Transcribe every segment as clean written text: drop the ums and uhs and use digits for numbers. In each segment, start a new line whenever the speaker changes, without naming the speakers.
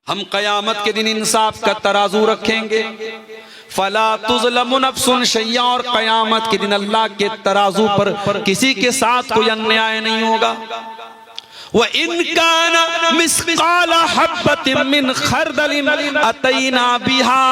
हम क़यामत के दिन इंसाफ का तराजू रखेंगे। फला तुज़लमु नफ्सुन शैया, और क़यामत के दिन अल्लाह के तराजू पर किसी के साथ कोई अन्याय नहीं होगा। व इन काना मिस्काला हब्बतिन मिन खरदलिन अतैना बिहा,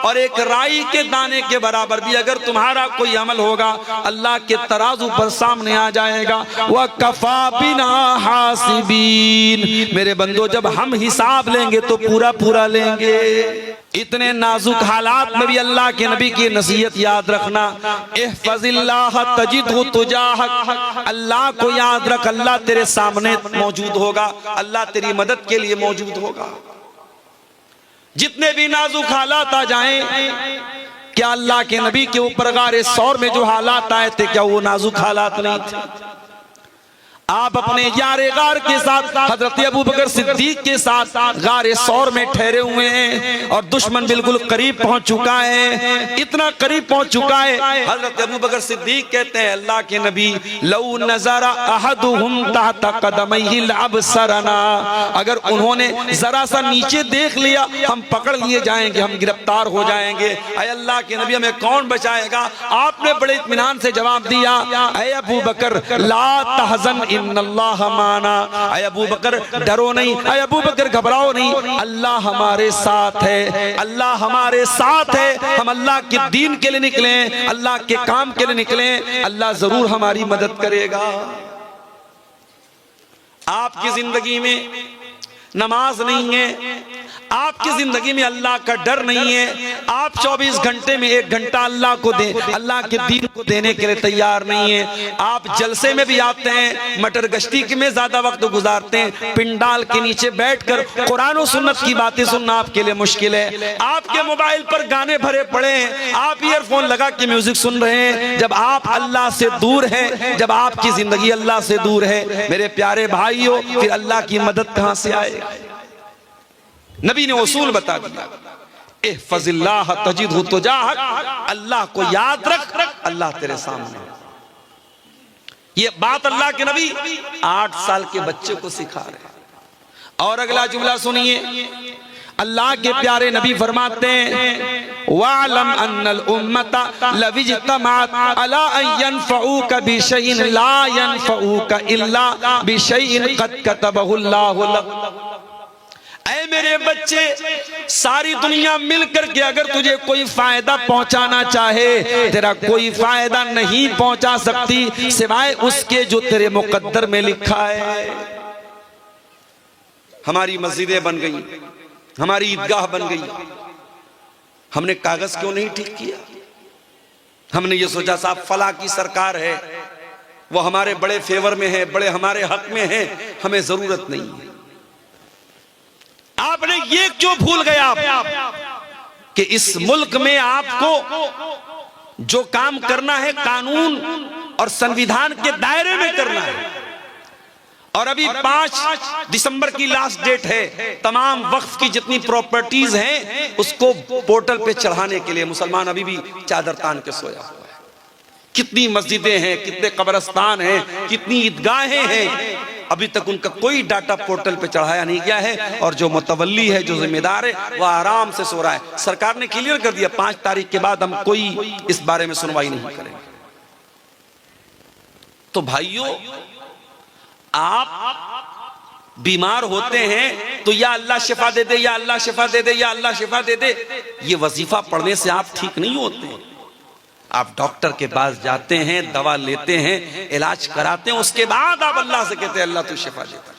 और एक राई के दाने के बराबर भी अगर तुम्हारा कोई अमल होगा अल्लाह के तराजू पर सामने आ जाएगा। व कफा बिना हासिबीन, मेरे बंदो जब हम हिसाब लेंगे तो पूरा पूरा लेंगे। इतने नाजुक हालात में भी अल्लाह के नबी की नसीहत याद रखना, इहफज़िल्लाह तजिदहु तुजाहक, अल्लाह को याद रख, अल्लाह तेरे सामने मौजूद होगा, अल्लाह तेरी मदद के लिए मौजूद होगा। जितने भी नाजुक हालात आ जाएं, क्या अल्लाह के नबी के ऊपर गारे सौर में जो हालात आए थे क्या वो नाजुक हालात नहीं थे? आप अपने यारे गार के साथ हजरत अबू बकर सिद्दीक के साथ गारे सौर में ठहरे हुए हैं और दुश्मन बिल्कुल करीब पहुंच चुका है, इतना करीब पहुंच चुका है। हजरत अबू बकर सिद्दीक कहते हैं अल्लाह के नबी, लौ नज़रा अहदुहुम तहता क़दमैहि लअबसरना, अगर उन्होंने जरा सा नीचे देख लिया हम पकड़ लिए जाएंगे, हम गिरफ्तार हो जाएंगे। अय अल्लाह के नबी हमें कौन बचाएगा? आपने बड़े इत्मीनान से जवाब दिया, अय अबू बकर ला तहज़न इन्नल्लाह माना, अय अबू बकर डरो नहीं, अय अबू बकर घबराओ नहीं, अल्लाह हमारे साथ है, अल्लाह हमारे साथ है। हम अल्लाह के दीन के लिए निकले, अल्लाह के काम के लिए निकले, अल्लाह जरूर हमारी मदद करेगा। आपकी जिंदगी में नमाज नहीं है, आपकी जिंदगी में अल्लाह का डर नहीं है, आप 24 घंटे में 1 घंटा अल्लाह को दे, अल्लाह के दीन को देने के लिए तैयार नहीं है। आप जलसे में भी आते हैं, मटर गश्ती में ज्यादा वक्त गुजारते हैं, पिंडाल के नीचे बैठकर कुरान और सुन्नत की बातें सुनना आपके लिए मुश्किल है। आपके मोबाइल पर गाने भरे पड़े हैं, आप ईयरफोन लगा के म्यूजिक सुन रहे हैं। जब आप अल्लाह से दूर हैं, जब आपकी जिंदगी अल्लाह से दूर है, मेरे प्यारे भाइयों, फिर अल्लाह की मदद कहां से आएगी? नबी ने उसूल बता दिया, इहफज़िल्लाह तजिदहु तुजाहक, अल्लाह को याद रख, अल्लाह तेरे सामने। ये बात अल्लाह के नबी 8 साल के बच्चे को सिखा रहे। और अगला जुमला सुनिए, अल्लाह के प्यारे नबी फरमाते हैं, वालम अन्नल उम्मता लविज्तमात अला अन यनफऊका बिशैइन ला यनफऊका इल्ला बिशैइन क़द कतबहुल्लाहु लक। ऐ मेरे बच्चे, सारी दुनिया मिलकर के अगर तुझे कोई फायदा पहुंचाना चाहे, तेरा कोई फायदा नहीं पहुंचा सकती सिवाय उसके जो तेरे मुकद्दर में लिखा है। हमारी मस्जिदें बन गई, हमारी ईदगाह बन गई, हमने कागज क्यों नहीं ठीक किया? हमने ये सोचा साहब फला की सरकार है, वो हमारे बड़े फेवर में है, बड़े हमारे हक में है, हमें जरूरत नहीं है। आपने ये क्यों भूल गए आप कि इस मुल्क में आपको जो काम करना है कानून और संविधान के दायरे में करना है। और अभी 5 दिसंबर की लास्ट डेट है, तमाम वक्फ की जितनी प्रॉपर्टीज हैं उसको पोर्टल पे चढ़ाने के लिए मुसलमान अभी भी चादर तान के सोया हुआ है। कितनी मस्जिदें हैं, कितने कब्रिस्तान हैं, कितनी ईदगाहें हैं, अभी तक उनका कोई डाटा पोर्टल पे चढ़ाया नहीं गया है। और जो मुतवल्ली है, जो जिम्मेदार है, वह आराम से सो रहा है। सरकार ने क्लियर कर दिया 5 तारीख के बाद हम कोई इस बारे में सुनवाई नहीं करेंगे। तो भाइयों, आप बीमार होते हैं तो या अल्लाह शिफा दे दे, या अल्लाह शिफा दे दे, या अल्लाह शिफा दे दे, ये वजीफा पढ़ने से आप ठीक नहीं होते। आप डॉक्टर के पास जाते हैं, दवा लेते हैं, इलाज कराते हैं, उसके बाद आप अल्लाह से कहते हैं अल्लाह तू शिफा देता।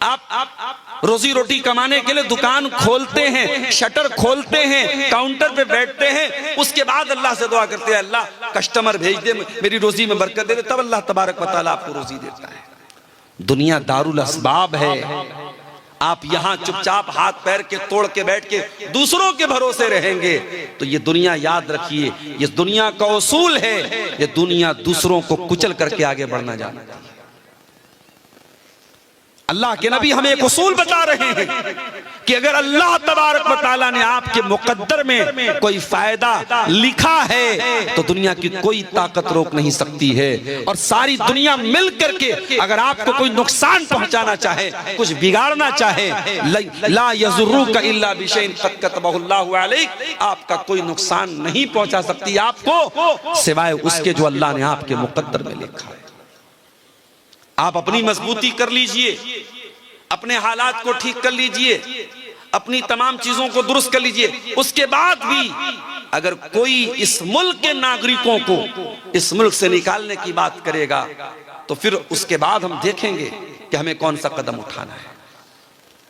आप रोजी रोटी कमाने के लिए दुकान खोलते हैं, शटर खोलते हैं, काउंटर पे बैठते हैं, उसके बाद अल्लाह से दुआ करते हैं अल्लाह कस्टमर भेज दे, मेरी रोजी में बरकत दे दे, तब अल्लाह तबारक व तआला आपको रोजी देता है। दुनिया दारुल अस्बाब है। आप यहां चुपचाप हाथ पैर के तोड़ के बैठ के दूसरों के भरोसे रहेंगे तो ये दुनिया, याद रखिए, ये दुनिया का उसूल है, ये दुनिया दूसरों को कुचल करके आगे बढ़ना जाना। अल्लाह के नबी हमें एक उसूल बता रहे हैं कि कि अगर अल्लाह तबारक व तआला ने आपके मुकद्दर में कोई फायदा लिखा है तो दुनिया की कोई ताकत रोक नहीं सकती है। और सारी दुनिया मिल करके अगर आपको कोई नुकसान पहुंचाना चाहे, कुछ बिगाड़ना चाहे, ला यज़ुर्रुका इल्ला बिशैइन क़द कतबहु अल्लाहु अलैक, आपका कोई नुकसान नहीं पहुंचा सकती आपको सिवाय उसके जो अल्लाह ने आपके मुकद्दर में लिखा है। आप अपनी मजबूती कर लीजिए, अपने हालात को ठीक कर लीजिए, अपनी तमाम चीजों को दुरुस्त कर लीजिए। उसके बाद भी अगर कोई इस मुल्क के नागरिकों को इस मुल्क से निकालने की बात करेगा तो फिर उसके बाद हम देखेंगे कि हमें कौन सा कदम उठाना है।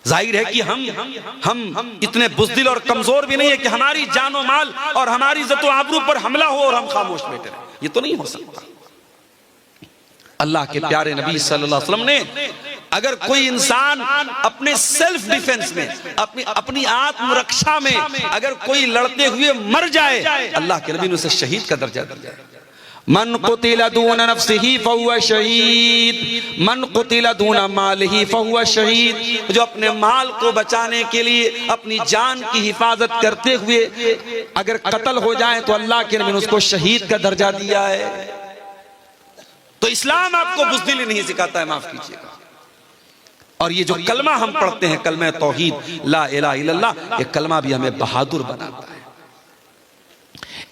जाहिर है कि हम इतने बुज़दिल और कमजोर भी नहीं है कि हमारी जानो माल और हमारी इज्जत व आबरू पर हमला हो और हम खामोश बैठे रहें। ये तो नहीं हो सकता। अल्लाह के प्यारे नबी सल्लल्लाहु अलैहि वसल्लम ने अगर कोई इंसान अपने सेल्फ डिफेंस में, अपनी आत्मरक्षा में अगर कोई लड़ते हुए मर जाए, अल्लाह के नबी ने उसे शहीद का दर्जा दिया। मन कुतिला दून नफ्सिही फहुवा शहीद, मन कुतिला दून मालिही फहुवा शहीद। जो अपने माल को बचाने के लिए अपनी जान की हिफाजत करते हुए अगर कत्ल हो जाए तो अल्लाह के नबी ने उसको शहीद का दर्जा दिया है। तो इस्लाम आपको बुज़दिली नहीं सिखाता है, माफ कीजिएगा। और ये जो कलमा हम पढ़ते हैं, कलमा तौहीद ला इलाहा इल्लल्लाह, ये कलमा भी हमें बहादुर बनाता है।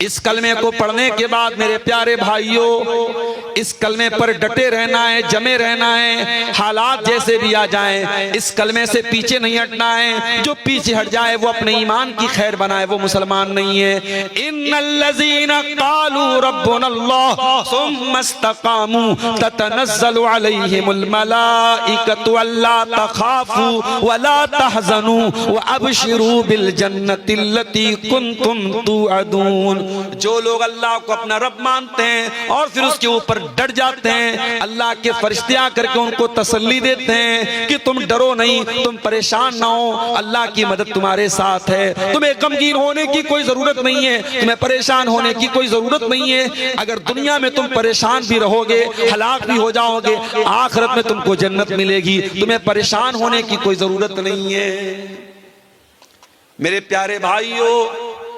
इस कलमे को पढ़ने के बाद मेरे प्यारे भाइयों, इस कलमे पर डटे रहना है, जमे रहना है, हालात जैसे भी आ जाएं, इस कलमे से पीछे नहीं हटना है। जो पीछे हट जाए वो अपने ईमान की खैर बनाए, वो मुसलमान नहीं है। इन्नल्लज़ीना क़ालू रब्बुनल्लाह सुम्मा इस्तक़ामू ततनज़्ज़लु अलैहिमुल मलाइकतु अल्ला तख़ाफू वला तहज़नू व अबशिरू बिल जन्नतिल्लती कुन्तुम तुअदून। जो लोग अल्लाह को अपना रब मानते हैं और फिर उसके ऊपर डट जाते हैं, अल्लाह के फरिश्ते आकर के उनको तसल्ली देते हैं कि तुम डरो नहीं, तुम परेशान ना हो, अल्लाह की मदद तुम्हारे साथ है। तुम्हें गमगीन होने की कोई जरूरत नहीं है, तुम्हें परेशान होने की कोई जरूरत नहीं है। अगर दुनिया में तुम परेशान भी रहोगे, हलाक भी हो जाओगे, आखिरत में तुमको जन्नत मिलेगी। तुम्हें परेशान होने की कोई जरूरत नहीं है। मेरे प्यारे भाइयों,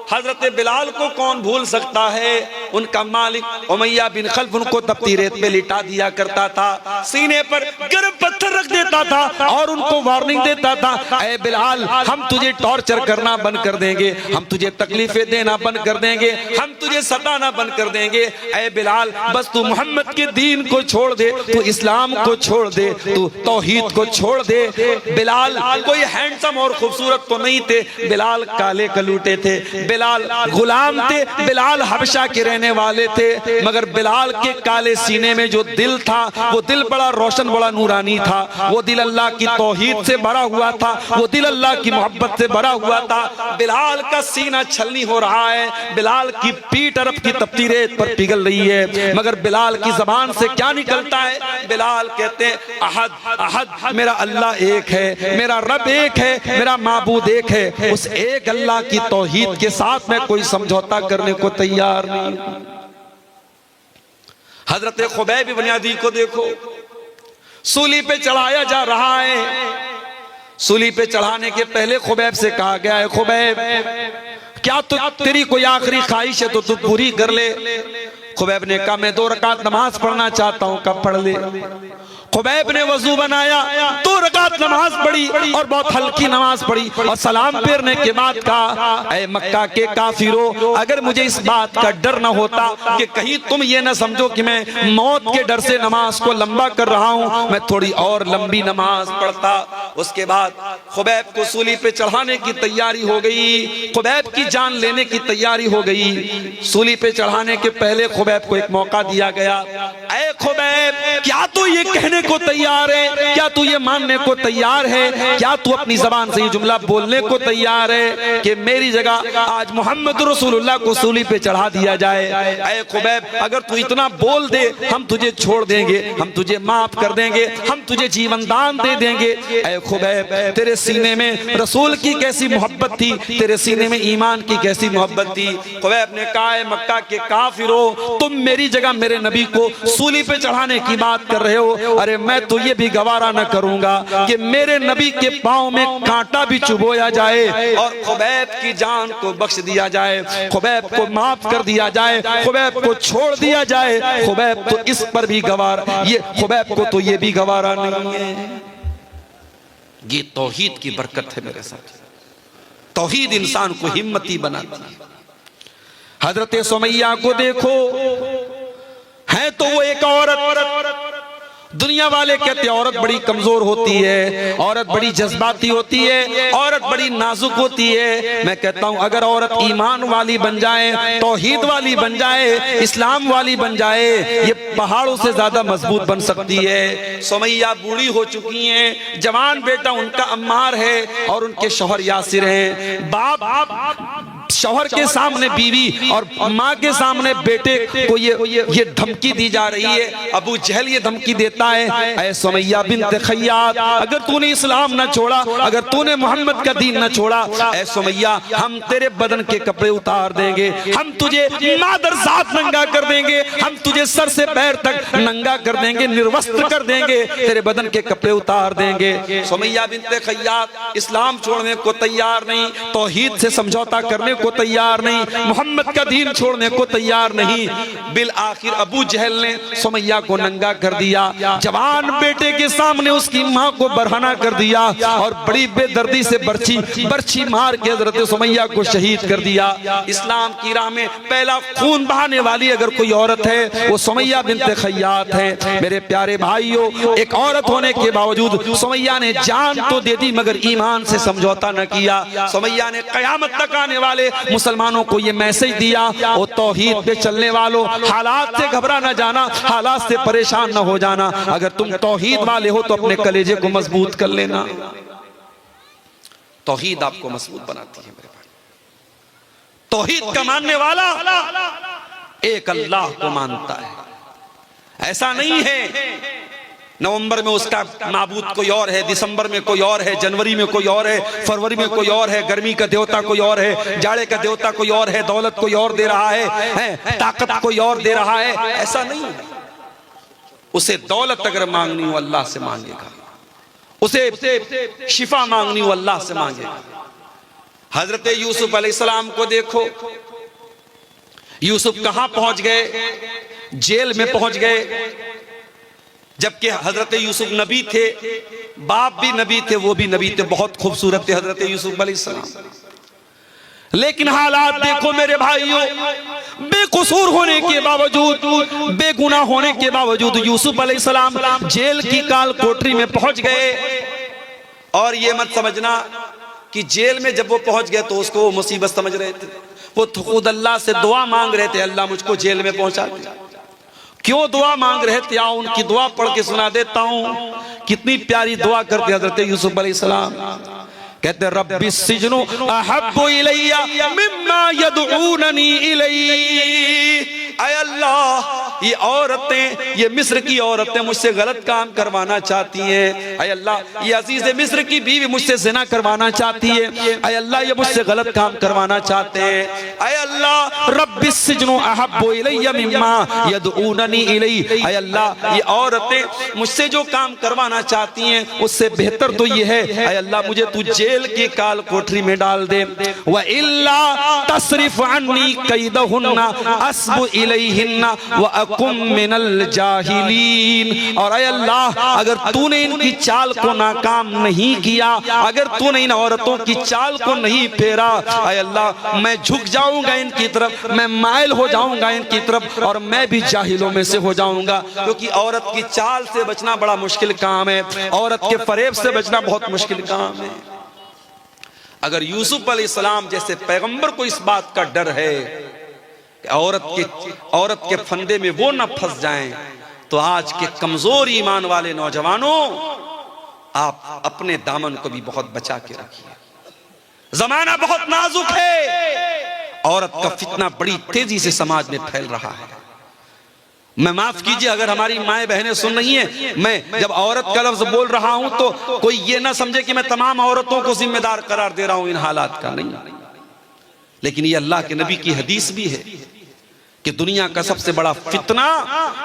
हजरत बिलाल को कौन भूल सकता है। उनका मालिक उमैया बिन खल्फ उनको तपती रेत पे लिटा दिया करता था, सीने पर गर्म पत्थर रख देता था और उनको वार्निंग देता था, ऐ बिलाल हम तुझे टॉर्चर करना बंद कर देंगे, हम तुझे तकलीफें देना बंद कर देंगे, हम तुझे सताना बंद कर देंगे। ऐ बिलाल बस तू मोहम्मद के दीन को छोड़ दे, तू इस्लाम को छोड़ दे, तू तौहीद को छोड़ दे। बिलाल कोई हैंडसम और खूबसूरत तो नहीं थे, बिलाल काले कलूटे थे, बिलाल गुलाम थे, बिलाल हबशा के रहने वाले थे, मगर बिलाल के काले सीने में जो दिल था वो दिल बड़ा रोशन, बड़ा नूरानी था। वो दिल अल्लाह की तौहीद से भरा हुआ था, वो दिल अल्लाह की मोहब्बत से भरा हुआ था। बिलाल का सीना छलनी हो रहा है, बिलाल की पीठ अरब की तपती रेत पर पिघल रही है, मगर बिलाल की जबान से क्या निकलता है? बिलाल कहते हैं अहद अहद, मेरा अल्लाह एक है, मेरा रब एक है, मेरा माबूद एक है। उस एक अल्लाह की तौहीद के साथ मैं कोई समझौता करने को तैयार नहीं। हजरत खुबैब इब्न अदी को देखो, सूली पे चढ़ाया जा रहा है। सूली पे चढ़ाने के पहले खुबैब से कहा गया है, खुबैब क्या तेरी कोई आखिरी ख्वाहिश है तो तू पूरी कर ले। खुबैब ने कहा मैं 2 रकात नमाज पढ़ना चाहता हूं। कब पढ़ ले? खुबैब ने वजू बनाया, 2 रकात नमाज पढ़ी और बहुत हल्की नमाज पढ़ी और सलाम फेरने के बाद कहा, ऐ मक्का के काफिरों, अगर मुझे इस बात का डर न होता कि कहीं तुम ये न समझो कि मैं मौत के डर से नमाज को लंबा कर रहा हूं, मैं थोड़ी और लंबी नमाज पढ़ता। उसके बाद खुबैब को सूली पे चढ़ाने की तैयारी हो गई, खुबैब की जान लेने की तैयारी हो गई। सूली पे चढ़ाने के पहले खुबैब को एक मौका दिया गया, ऐ खुबैब क्या तू ये कहने को तैयार है, क्या तू ये मानने को तैयार है, क्या तू अपनी जबान से ये जुमला बोलने को तैयार है कि मेरी जगह आज मोहम्मद रसूलुल्लाह को सूली पे चढ़ा दिया जाए? ऐ खुबैब अगर तू इतना बोल दे हम तुझे छोड़ देंगे, हम तुझे माफ कर देंगे, हम तुझे जीवन दान दे देंगे। ऐ खुबैब तेरे सीने में रसूल की कैसी मोहब्बत थी, तेरे सीने में ईमान की कैसी मोहब्बत थी। खुबैब ने कहा, है मक्का के काफिरों, तुम मेरी जगह मेरे नबी को सूली पे चढ़ाने की बात कर रहे हो, अरे मैं तो ये भी गवारा न करूंगा कि मेरे नबी के पांव में कांटा भी चुभोया जाए और खुबैब की जान को बख्श दिया जाए, खुबैब को माफ कर दिया जाए, खुबैब को छोड़ दिया जाए, खुबैब तो इस पर भी गवारा, ये खुबैब को तो ये भी गवारा नहीं है। ये तौहीद की बरकत है मेरे साथ। तौहीद इंसान को हिम्मती बनाती है। हजरत सुमैया को देखो, है तो वो एक औरत। दुनिया वाले कहते औरत बड़ी कमजोर होती है, औरत बड़ी जज्बाती होती है, औरत बड़ी नाजुक होती है। मैं कहता हूं अगर औरत ईमान वाली बन जाए, तौहीद वाली बन जाए, इस्लाम वाली बन जाए, ये पहाड़ों से ज्यादा मजबूत बन सकती है। सुमैया बूढ़ी हो चुकी हैं, जवान बेटा उनका अम्मार है और उनके शौहर यासिर हैं। बाप शौहर के सामने बीवी और माँ के सामने बेटे को ये धमकी दी जा रही है। अबू जहल ये धमकी देता है, ऐ सुमैया बिन्त खय्यात, अगर तूने इस्लाम न छोड़ा, अगर तूने मोहम्मद का दीन न छोड़ा, ऐ सुमैया हम तेरे बदन के कपड़े उतार देंगे, हम तुझे मादर जात नंगा कर देंगे, हम तुझे सर से पैर तक नंगा कर देंगे, निर्वस्त्र कर देंगे, तेरे बदन के कपड़े उतार देंगे। सुमैया बिन्त खय्यात इस्लाम छोड़ने को तैयार नहीं, तौहीद से समझौता करने को तैयार नहीं, मोहम्मद का दीन छोड़ने को तैयार नहीं। बिल आखिर अबू जहल ने सुमैया को नंगा कर दिया, जवान बेटे के सामने उसकी मां को बरहना कर दिया और बड़ी बेदर्दी से बर्छी मार के हजरत सुमैया को शहीद कर दिया। इस्लाम की राह में पहला खून बहाने वाली अगर कोई औरत है वो सुमैया बिन्त खय्यात है। मेरे प्यारे भाइयों, एक औरत होने के बावजूद सुमैया ने जान तो दे दी मगर ईमान से समझौता न किया। सुमैया ने कयामत तक आने वाले मुसलमानों को ये मैसेज दिया, वो तौहीद पे चलने वालों, हालात से घबरा न जाना, हालात से परेशान न हो जाना। अगर तुम तौहीद वाले हो तो अपने कलेजे को मजबूत कर लेना। तौहीद आपको मजबूत बनाती है मेरे भाई। तौहीद का मानने वाला एक अल्लाह को मानता है। ऐसा नहीं है नवंबर में उसका माबूद कोई और है, दिसंबर में कोई और है, जनवरी में कोई और है, फरवरी में कोई और है, गर्मी का देवता कोई और है, जाड़े का देवता कोई और है, दौलत कोई और दे रहा है, ताकत कोई और दे रहा है। ऐसा नहीं है। उसे दौलत अगर मांगनी हो अल्लाह से मांगेगा, उसे शिफा मांगनी हो अल्लाह से मांगेगा। हजरत यूसुफ अलैहिस्सलाम को देखो, यूसुफ कहां पहुंच गए? जेल में पहुंच गए। जबकि हजरत यूसुफ नबी थे, बाप भी नबी थे, वो भी नबी थे, बहुत खूबसूरत थे हजरत यूसुफ अलैहिस्सलाम। लेकिन हालात देखो मेरे भाइयों, बेकसूर होने के बावजूद, बेगुनाह होने के बावजूद यूसुफ अलैहिस्सलाम जेल की काल कोठरी में पहुंच गए। और ये मत समझना कि जेल में जब वो पहुंच गए तो उसको वो मुसीबत समझ रहे थे। वो खुद अल्लाह से दुआ मांग रहे थे, अल्लाह मुझको जेल में पहुंचा दे। क्यों दुआ मांग रहे थे? आओ उनकी दुआ पढ़ के सुना देता हूं। कितनी प्यारी दुआ करते हजरत यूसुफ अलैहिस्सलाम। कहते रब्बी सिजनु अहब्बु इलैया मिम्मा यदऊननी इलैहि। ऐ अल्लाह, ये औरतें, ये मिस्र की औरतें मुझसे गलत काम करवाना चाहती हैं। ऐ अल्लाह, ये अजीज मिस्र की बीवी मुझसे ज़िना करवाना चाहती है। ऐ अल्लाह, ये मुझसे गलत काम करवाना चाहते हैं। ऐ अल्लाह, रब्बी सिजनु अहब्बु इलैया मिम्मा यदऊननी इलैहि। ऐ अल्लाह, ये औरतें मुझसे जो काम करवाना चाहती हैं उससे बेहतर तो ये है, ऐ अल्लाह मुझे तू जेल की काल कोठरी में डाल दे। व इल्ला तसरिफ अन्नी कैदहुन्ना अस्बु इलैहिन्ना व अकुम मिनल जाहिलीन। और ऐ अल्लाह, अगर तूने इनकी चाल को नाकाम नहीं किया, अगर तूने इन औरतों की चाल को नहीं फेरा, ऐ अल्लाह मैं झुक जाऊंगा इनकी तरफ, मैं माइल हो जाऊंगा इनकी तरफ और मैं भी जाहिलों में से हो जाऊंगा। क्योंकि औरत की चाल से बचना बड़ा मुश्किल काम है, औरत के फरेब से बचना बहुत मुश्किल काम है। अगर यूसुफ अलैहिस्सलाम जैसे पैगंबर को इस बात का डर है कि औरत के फंदे में वो न फंस जाएं, तो आज के कमजोर ईमान वाले नौजवानों, आप अपने दामन को भी बहुत बचा के रखिए। जमाना बहुत नाजुक है, औरत का फितना बड़ी तेजी से समाज में फैल रहा है। मैं माफ कीजिए अगर हमारी माएं बहनें सुन रही हैं, मैं जब औरत का लफ्ज बोल रहा हूं तो कोई ये ना समझे कि मैं तमाम औरतों को जिम्मेदार करार दे रहा हूं इन हालात का, नहीं। लेकिन ये अल्लाह के नबी की हदीस भी है कि दुनिया का सबसे बड़ा फितना,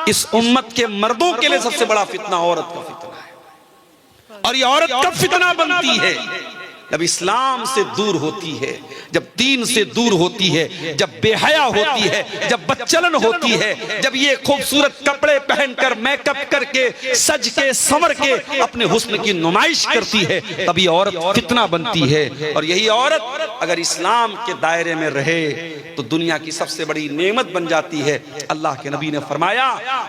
इस उम्मत के मर्दों के लिए सबसे बड़ा फितना औरत का फितना है। और ये औरत कब फितना बनती है? जब इस्लाम से दूर होती है, जब दीन से दूर होती है, जब बेहया होती है, जब बच्चलन होती है, जब ये खूबसूरत कपड़े पहनकर मेकअप करके सज के संवर के अपने हुस्न की नुमाइश करती है, तब ये औरत फितना बनती है। और यही औरत अगर इस्लाम के दायरे में रहे तो दुनिया की सबसे बड़ी नेमत बन जाती है। अल्लाह के नबी ने फरमाया,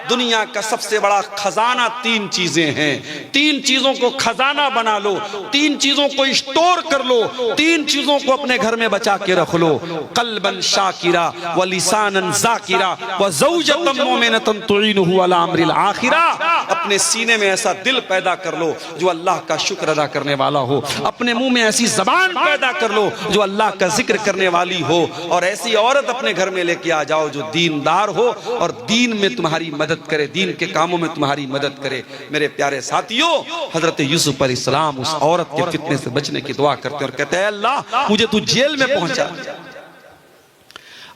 दुनिया का सबसे बड़ा खजाना 3 चीजें हैं, 3 चीजों को खजाना बना लो, 3 चीजों को स्टोर कर लो, 3 चीजों को अपने घर में बचा के रख लो, कल्बन शाकिरा व लिसानन जाकिरा व ज़ौजतन मुमिनतन तुईनुहु अला अम्रिल आखिरा। अपने सीने में ऐसा दिल पैदा कर लो जो अल्लाह का शुक्र अदा करने वाला हो, अपने मुंह में ऐसी जबान पैदा कर लो जो अल्लाह का जिक्र करने वाली हो, और ऐसी औरत अपने घर में लेके आ जाओ जो दीनदार हो और दीन में तुम्हारी मदद करे, दीन के कामों में तुम्हारी मदद करे। मेरे प्यारे साथियों, हजरत यूसुफ अलैहिस्सलाम उस औरत के फितने से बचने की दुआ करते और कहते हैं, अल्लाह मुझे तू जेल में पहुंचा।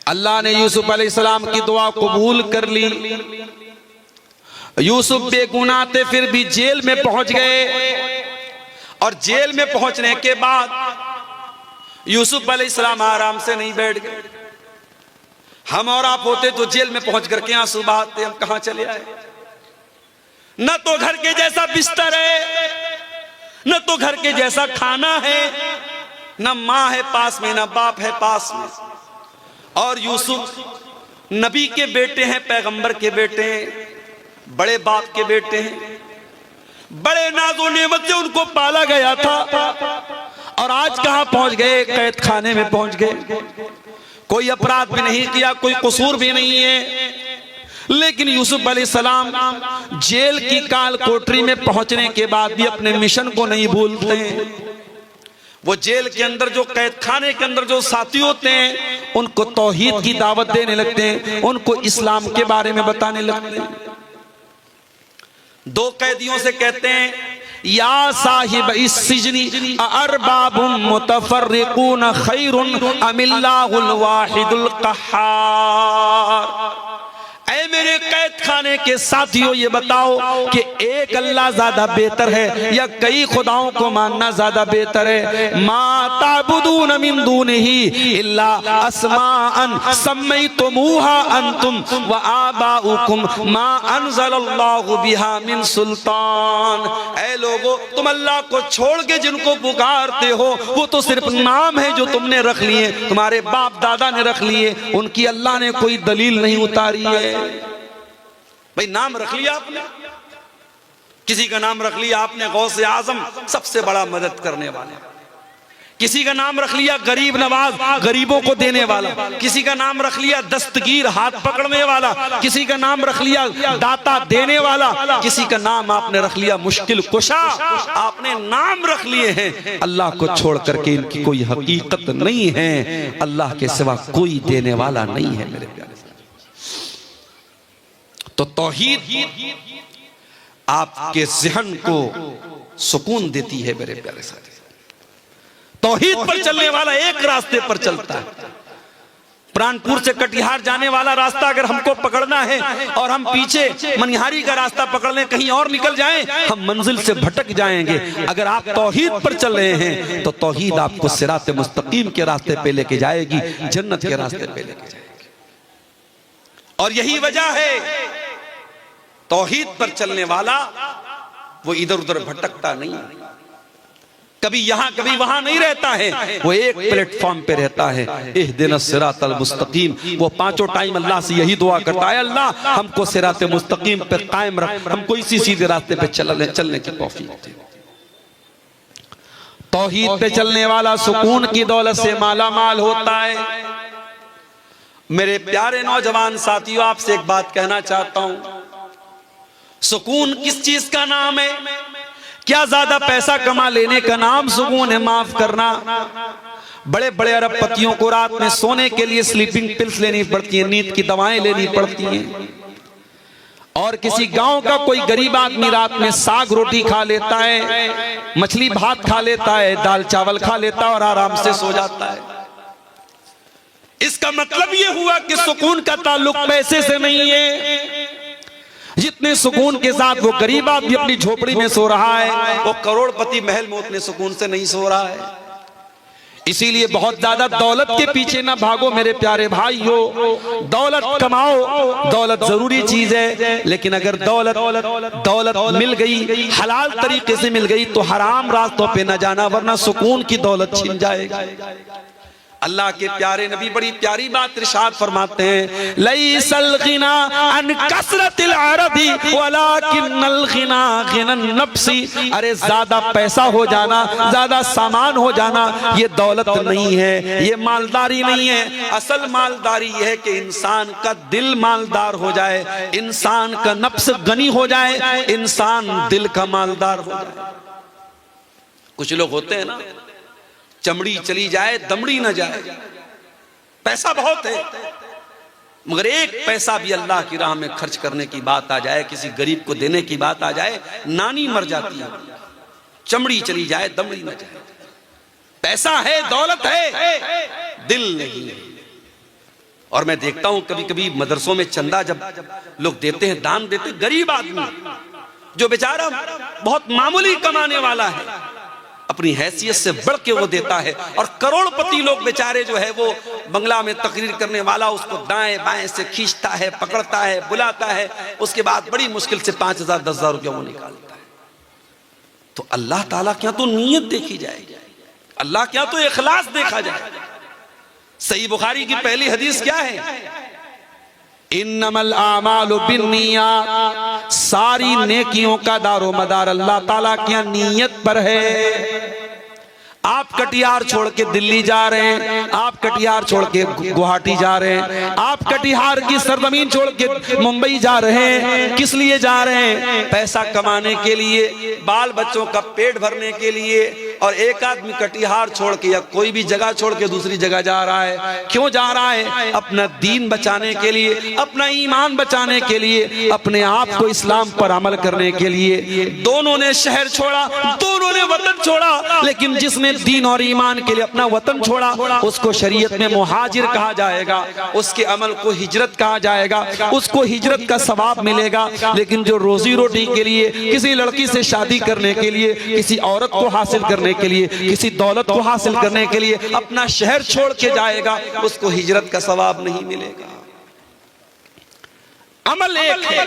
अल्लाह ने यूसुफ अलैहिस्सलाम की दुआ कबूल कर ली। यूसुफ बेगुनाह थे, फिर भी जेल में पहुंच गए, और जेल में पहुंचने के बाद यूसुफ अलैहिस्सलाम आराम से नहीं बैठ गए। हम और आप होते तो जेल में पहुंच करके आंसू बहाते, हम कहां चले आए। न तो घर के जैसा बिस्तर है, न तो घर के जैसा खाना है, न माँ है पास में, न बाप है पास में। और यूसुफ नबी के बेटे हैं, पैगंबर के बेटे हैं, बड़े बाप के बेटे हैं, बड़े नाज़ो नेमत से उनको पाला गया था, और आज कहां पहुंच गए? कैद खाने में पहुंच गए। कोई अपराध भी नहीं किया, कोई कसूर भी नहीं है, लेकिन यूसुफ अलैहिस्सलाम जेल की काल कोठरी में पहुंचने के बाद भी अपने मिशन को नहीं भूलते हैं। वो जेल के अंदर जो कैद खाने के अंदर जो साथी होते हैं, उनको तौहीद की दावत देने लगते हैं, उनको इस्लाम के बारे में बताने लगते हैं। 2 कैदियों से कहते हैं, या साहिब इस सिजनी अरबाबुम मुतफर्रिकून खैरुन अमिल्लाहुल वाहिदुल कहार। ऐ मेरे कैद खाने के साथियों, ये बताओ कि एक अल्लाह ज्यादा बेहतर है या कई खुदाओं को मानना ज्यादा बेहतर है? मा ताबुदून मिन दूनिही इल्ला अस्माअन सम्मैतुमूहा अंतुम व आबाउकुम मा अंज़लल्लाहु बिहा मिन सुल्तान। ऐ लोगो, तुम अल्लाह को छोड़ के जिनको पुकारते हो वो तो सिर्फ नाम है जो तुमने रख लिए, तुम्हारे बाप दादा ने रख लिए, उनकी अल्लाह ने कोई दलील नहीं उतारी है। भाई नाम रख लिया आपने, किसी का नाम रख लिया आपने गौसे आजम, सबसे बड़ा मदद करने वाले, किसी का नाम रख लिया गरीब नवाज, गरीबों को देने वाला, किसी का नाम रख लिया दस्तगीर, हाथ पकड़ने वाला, किसी का नाम रख लिया दाता देने वाला, किसी का नाम आपने रख लिया मुश्किल कुशा। आपने नाम रख लिए हैं, अल्लाह को छोड़ करके इनकी कोई हकीकत नहीं है, अल्लाह के सिवा कोई देने वाला नहीं है। मेरे प्यारे, तो तौहीद आपके ज़हन को सुकून देती है। मेरे प्यारे साथी, तौहीद पर चलने वाला एक रास्ते पर चलता है। प्राणपुर से कटिहार जाने वाला रास्ता अगर हमको पकड़ना है और हम पीछे मनिहारी का रास्ता पकड़ लें, कहीं और निकल जाएं, हम मंजिल से भटक जाएंगे। अगर आप तौहीद पर चल रहे हैं तो तौहीद आपको सिरात मुस्तकीम के रास्ते पे लेके जाएगी, जन्नत के रास्ते पे लेके जाएगी। और यही वजह है तौहीद पर चलने वाला वो इधर उधर भटकता नहीं, कभी यहां कभी वहां नहीं रहता है, वो एक प्लेटफॉर्म पे रहता है। इहदिनस सिरातल मुस्तकीम, वो 5 टाइम अल्लाह से यही दुआ करता है, अल्लाह हमको सिरात मुस्तकीम पे कायम रख, हमको इसी सीधे रास्ते पे चलने की तौफीक दे। तौहीद पे चलने वाला सुकून की दौलत से माला माल होता है। मेरे प्यारे नौजवान साथियों, आपसे एक बात कहना चाहता हूं, सुकून किस चीज का नाम है? क्या ज्यादा पैसा कमा लेने का नाम सुकून है? माफ करना, बड़े बड़े अरबपतियों को रात में सोने के लिए स्लीपिंग पिल्स लेनी पड़ती है, नींद की दवाएं लेनी पड़ती हैं। और किसी गांव का कोई गरीब आदमी रात में साग रोटी खा लेता है, मछली भात खा लेता है, दाल चावल खा लेता है और आराम से सो जाता है। इसका मतलब यह हुआ कि सुकून का ताल्लुक पैसे से नहीं है, जितने सुकून के साथ वो गरीब आदमी अपनी झोपड़ी में सो रहा है, वो करोड़पति महल में उतने सुकून से नहीं सो रहा है। इसीलिए बहुत ज्यादा दौलत के पीछे ना भागो मेरे प्यारे भाइयों। दौलत कमाओ, दौलत जरूरी चीज है, लेकिन अगर दौलत मिल गई, हलाल तरीके से मिल गई, तो हराम रास्तों पे न जाना, वरना सुकून की दौलत छिन जाएगी। अल्लाह के प्यारे नबी बड़ी प्यारी बात इरशाद फरमाते हैं, लैसल गिना अन कसरतिल अरदी वलाकिन्नल गिना गिनन नफ्सी। अरे ज्यादा पैसा हो जाना, ज्यादा सामान हो जाना, ये दौलत नहीं है, ये मालदारी नहीं है। असल मालदारी यह है कि इंसान का दिल मालदार हो जाए, इंसान का नफ्स गनी हो जाए, इंसान दिल का मालदार हो जाए। कुछ लोग होते हैं ना, चमड़ी चली जाए दमड़ी न जाए, पैसा बहुत है, मगर एक पैसा भी अल्लाह की राह में खर्च करने की बात आ जाए, किसी गरीब को देने की बात आ जाए, नानी मर जाती है। चमड़ी चली जाए दमड़ी न जाए। पैसा है, दौलत है, दिल नहीं। और मैं देखता हूं कभी कभी मदरसों में चंदा जब लोग देते हैं, दान देते, गरीब आदमी जो बेचारा बहुत मामूली कमाने वाला है, अपनी हैसियत से बढ़ के वो देता है। और करोड़पति लोग बेचारे जो है वो बंगला में तकरीर करने वाला उसको दाएं बाएं से खींचता है, पकड़ता है, बुलाता है, उसके बाद बड़ी मुश्किल से 5,000 10,000 रुपया वो निकालता है। तो अल्लाह ताला क्या तो नीयत देखी जाएगी, अल्लाह क्या तो इखलास देखा जाए। सही बुखारी की पहली हदीस क्या है, इन्नमल आमालु बिन्नियात, सारी नेकियों का दारो मदार अल्लाह ताला की नीयत पर है। आप कटिहार छोड़ के दिल्ली जा रहे हैं, आप कटिहार छोड़ के गुवाहाटी जा रहे हैं, आप कटिहार की सरजमीन छोड़ के मुंबई जा रहे हैं, किस लिए जा रहे हैं? पैसा कमाने के लिए, बाल बच्चों का पेट भरने के लिए। और एक आदमी कटिहार छोड़ के या कोई भी जगह छोड़ के दूसरी जगह जा रहा है, क्यों जा रहा है? अपना दीन बचाने के लिए, अपना ईमान बचाने के लिए, अपने आप को इस्लाम पर अमल करने के लिए। दोनों ने शहर छोड़ा, दोनों ने वतन छोड़ा, लेकिन जिसने दीन और ईमान के लिए अपना वतन छोड़ा उसको शरीयत में मुहाजिर कहा जाएगा, उसके अमल को हिजरत कहा जाएगा, उसको हिजरत का सवाब मिलेगा। लेकिन जो रोजी रोटी के लिए, किसी लड़की से शादी करने के लिए, किसी औरत को हासिल करने के लिए, किसी दौलत को हासिल करने के लिए अपना शहर छोड़ के जाएगा, उसको हिजरत का सवाब नहीं मिलेगा। अमल एक है,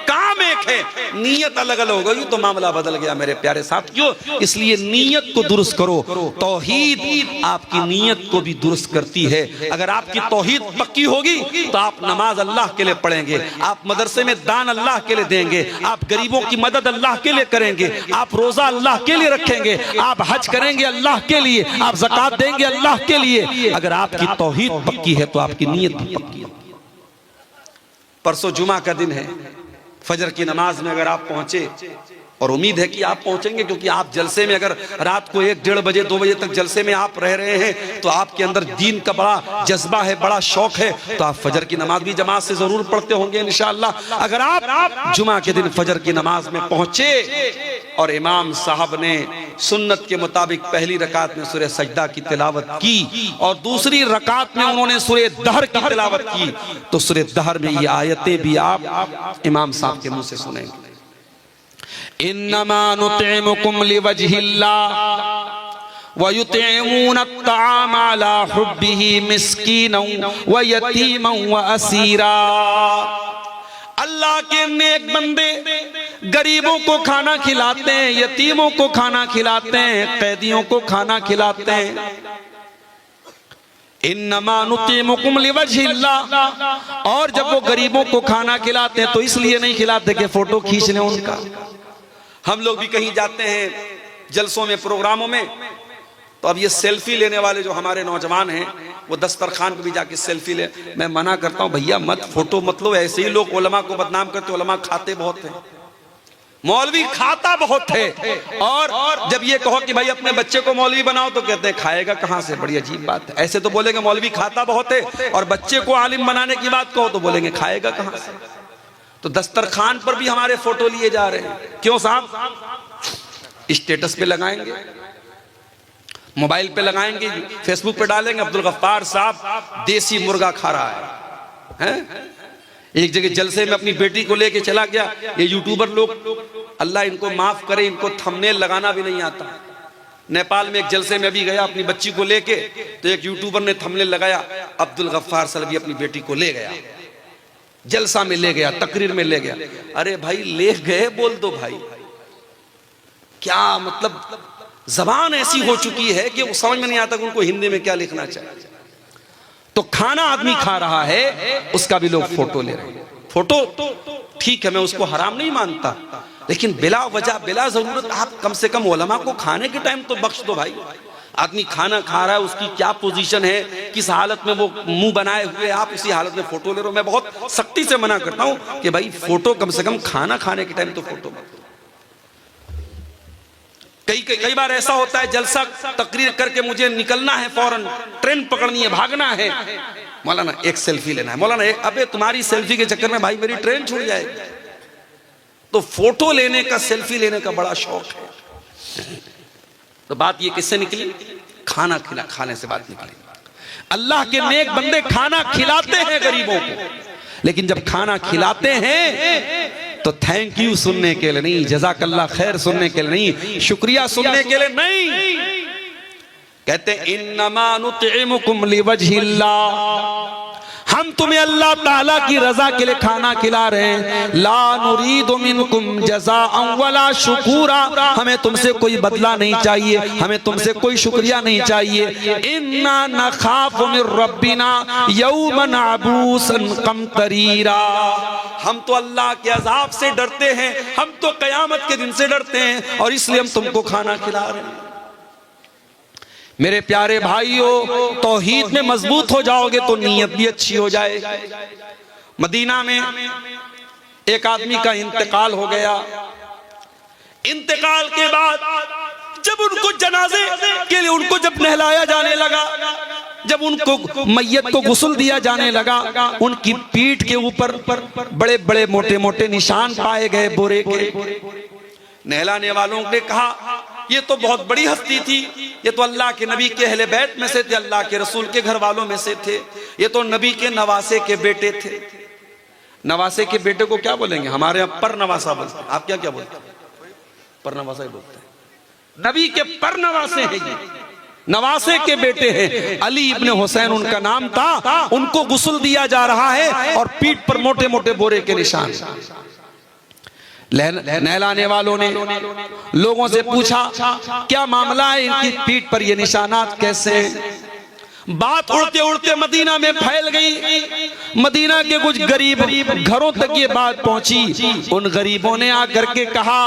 काम एक है, नीयत अलग अलग हो गई तो मामला बदल गया मेरे प्यारे साथियों। इसलिए नीयत को दुरुस्त करो। तौहीद आपकी नीयत को भी दुरुस्त करती है। अगर आपकी तौहीद पक्की होगी तो आप नमाज अल्लाह के लिए पढ़ेंगे, आप मदरसे में दान अल्लाह के लिए देंगे, आप गरीबों की मदद अल्लाह के लिए करेंगे, आप रोजा अल्लाह के लिए रखेंगे, आप हज करेंगे अल्लाह के लिए, आप ज़कात देंगे अल्लाह के लिए। अगर आपकी तौहीद पक्की है तो आपकी नीयत भी पक्की है। परसों जुमा का दिन है, फजर की नमाज में अगर आप पहुंचे, और उम्मीद है कि आप पहुंचेंगे, क्योंकि आप जलसे में अगर रात को 1-1:30 बजे 2 बजे तक जलसे में आप रह रहे हैं तो आपके अंदर दीन का बड़ा जज्बा है, बड़ा शौक है, तो आप फजर की नमाज भी जमात से जरूर पढ़ते होंगे इंशाअल्लाह। अगर आप जुमा के दिन फजर की नमाज में पहुंचे और इमाम साहब ने सुन्नत के मुताबिक पहली रकात में सूरह सजदा की तिलावत की और दूसरी रकात में उन्होंने सूरह दहर की तिलावत की, तो सूरह दहर में ये आयतें भी आप इमाम साहब के मुंह से सुनेंगे। इन्नमा नुतिमुकुम लिवजहिल्लाह व युतिमून अत्ताम अला हुब्बिही मिस्कीनन व यतीमन व असीरा। अल्लाह के नेक बंदे गरीबों को खाना खिलाते हैं, यतीमों को खाना खिलाते हैं, कैदियों को खाना खिलाते हैं। इन्नमा नुतिमुकुम लिवजहिल्लाह। और जब वो गरीबों को खाना खिलाते हैं तो इसलिए नहीं खिलाते कि फोटो खींच लें उनका। हम लोग भी कहीं जाते हैं जलसों में, प्रोग्रामों में, तो अब ये सेल्फी लेने वाले जो हमारे नौजवान हैं वो दस्तरखान पे भी जाके सेल्फी ले। मैं मना करता हूँ, भैया मत फोटो मत लो। ऐसे ही लोग उलमा को बदनाम करते, उलमा खाते बहुत हैं, मौलवी खाता बहुत है। और जब ये कहो कि भाई अपने बच्चे को मौलवी बनाओ तो कहते हैं खाएगा कहां से। बड़ी अजीब बात है। ऐसे तो बोलेंगे मौलवी खाता बहुत है, और बच्चे को आलिम बनाने की बात कहो तो बोलेंगे खाएगा कहां से। तो दस्तरखान पर भी हमारे फोटो लिए जा रहे हैं। क्यों साहब? स्टेटस पे लगाएंगे, मोबाइल पे लगाएंगे, फेसबुक पे डालेंगे, अब्दुल गफ्फार साहब देसी मुर्गा खा रहा है? एक जगह जलसे में अपनी बेटी को लेके चला गया। ये यूट्यूबर लोग, अल्लाह इनको माफ करे, इनको थंबनेल लगाना भी नहीं आता। नेपाल में एक जलसे में अभी गया अपनी बच्ची को लेके, तो एक यूट्यूबर ने थंबनेल लगाया, अब्दुल गफ्फार सलवी अपनी बेटी को ले गया, जलसा में ले गया, तकरीर में ले गया। अरे भाई ले गए बोल दो भाई, क्या मतलब जबान ऐसी हो चुकी है कि वो समझ में नहीं आता कि उनको हिंदी में क्या लिखना चाहिए। तो खाना आदमी खा रहा है, उसका भी लोग फोटो ले रहे हैं। फोटो ठीक है, मैं उसको हराम नहीं मानता, लेकिन बिला वजह बिला जरूरत आप कम से कम उलमा को खाने के टाइम तो बख्श दो भाई। आदमी खाना खा रहा है, उसकी क्या पोजीशन है, किस हालत में वो मुंह बनाए हुए, आप उसी हालत में फोटो ले रहे हो। मैं बहुत सख्ती से मना करता हूं कि भाई फोटो कम से कम खाना खाने के टाइम तो फोटो मत। कई बार ऐसा होता है, जलसा तकरीर करके मुझे निकलना है, फौरन ट्रेन पकड़नी है, भागना है, मौलाना एक सेल्फी लेना है, मौलाना एक, अबे तुम्हारी सेल्फी के चक्कर में भाई मेरी ट्रेन छूट जाएगी। तो फोटो लेने का, सेल्फी लेने का बड़ा शौक है। तो बात ये किससे निकली? खाने से बात निकली। अल्लाह के नेक बंदे खाना खिलाते हैं गरीबों को, लेकिन जब खाना खिलाते हैं तो थैंक यू सुनने के लिए नहीं, जज़ाकल्लाह खैर सुनने के लिए नहीं, शुक्रिया सुनने के लिए नहीं। कहते इन्नमा नुतइमुकुम लिवजहिल्लाह, हम तुम्हें अल्लाह ताला की रजा के लिए खाना खिला रहे हैं। ला नुरीदु मिनकुम जज़ाअन वला शुकूरा, हमें तुमसे कोई बदला नहीं चाहिए, हमें तुमसे कोई शुक्रिया नहीं चाहिए। इन्ना नखाफु मिर रब्बिना यौमन अबूसन कमतरीरा, हम तो अल्लाह के अजाब से डरते हैं, हम तो कयामत के दिन से डरते हैं, और इसलिए हम तुमको खाना खिला रहे हैं। मेरे प्यारे भाइयों, तौहीद में मजबूत हो जाओगे तो नीयत भी अच्छी हो जाएगी। मदीना में एक आदमी का इंतकाल हो गया। इंतकाल के बाद जब उनको जनाजे के लिए उनको जब नहलाया जाने लगा, जब उनको मैयत को गुस्ल दिया जाने लगा, उनकी पीठ के ऊपर बड़े बड़े मोटे मोटे निशान पाए गए बोरे के। नहलाने वालों ने कहा ये तो बहुत बड़ी हस्ती थी, ये तो अल्लाह के नबी के अहले बैत में से थे, अल्लाह के रसूल के घर वालों में से थे, ये तो नबी के नवासे के बेटे थे। नवासे के बेटे को क्या बोलेंगे? हमारे यहाँ पर नवासा बोलते हैं, आप क्या क्या बोलते हैं? पर नवासा ही बोलते हैं। नबी के पर नवासे हैं, ये नवासे के बेटे हैं। अली इब्ने हुसैन उनका नाम था। उनको गुस्ल दिया जा रहा है और पीठ पर मोटे मोटे बोरे के निशान। नहलाने वालों ने लोगों से पूछा क्या मामला है, इनकी पीठ पर ये निशानात कैसे हैं? बात उड़ते उड़ते मदीना में फैल गई। मदीना के कुछ गरीब घरों तक ये बात पहुंची। उन गरीबों ने आकर के कहा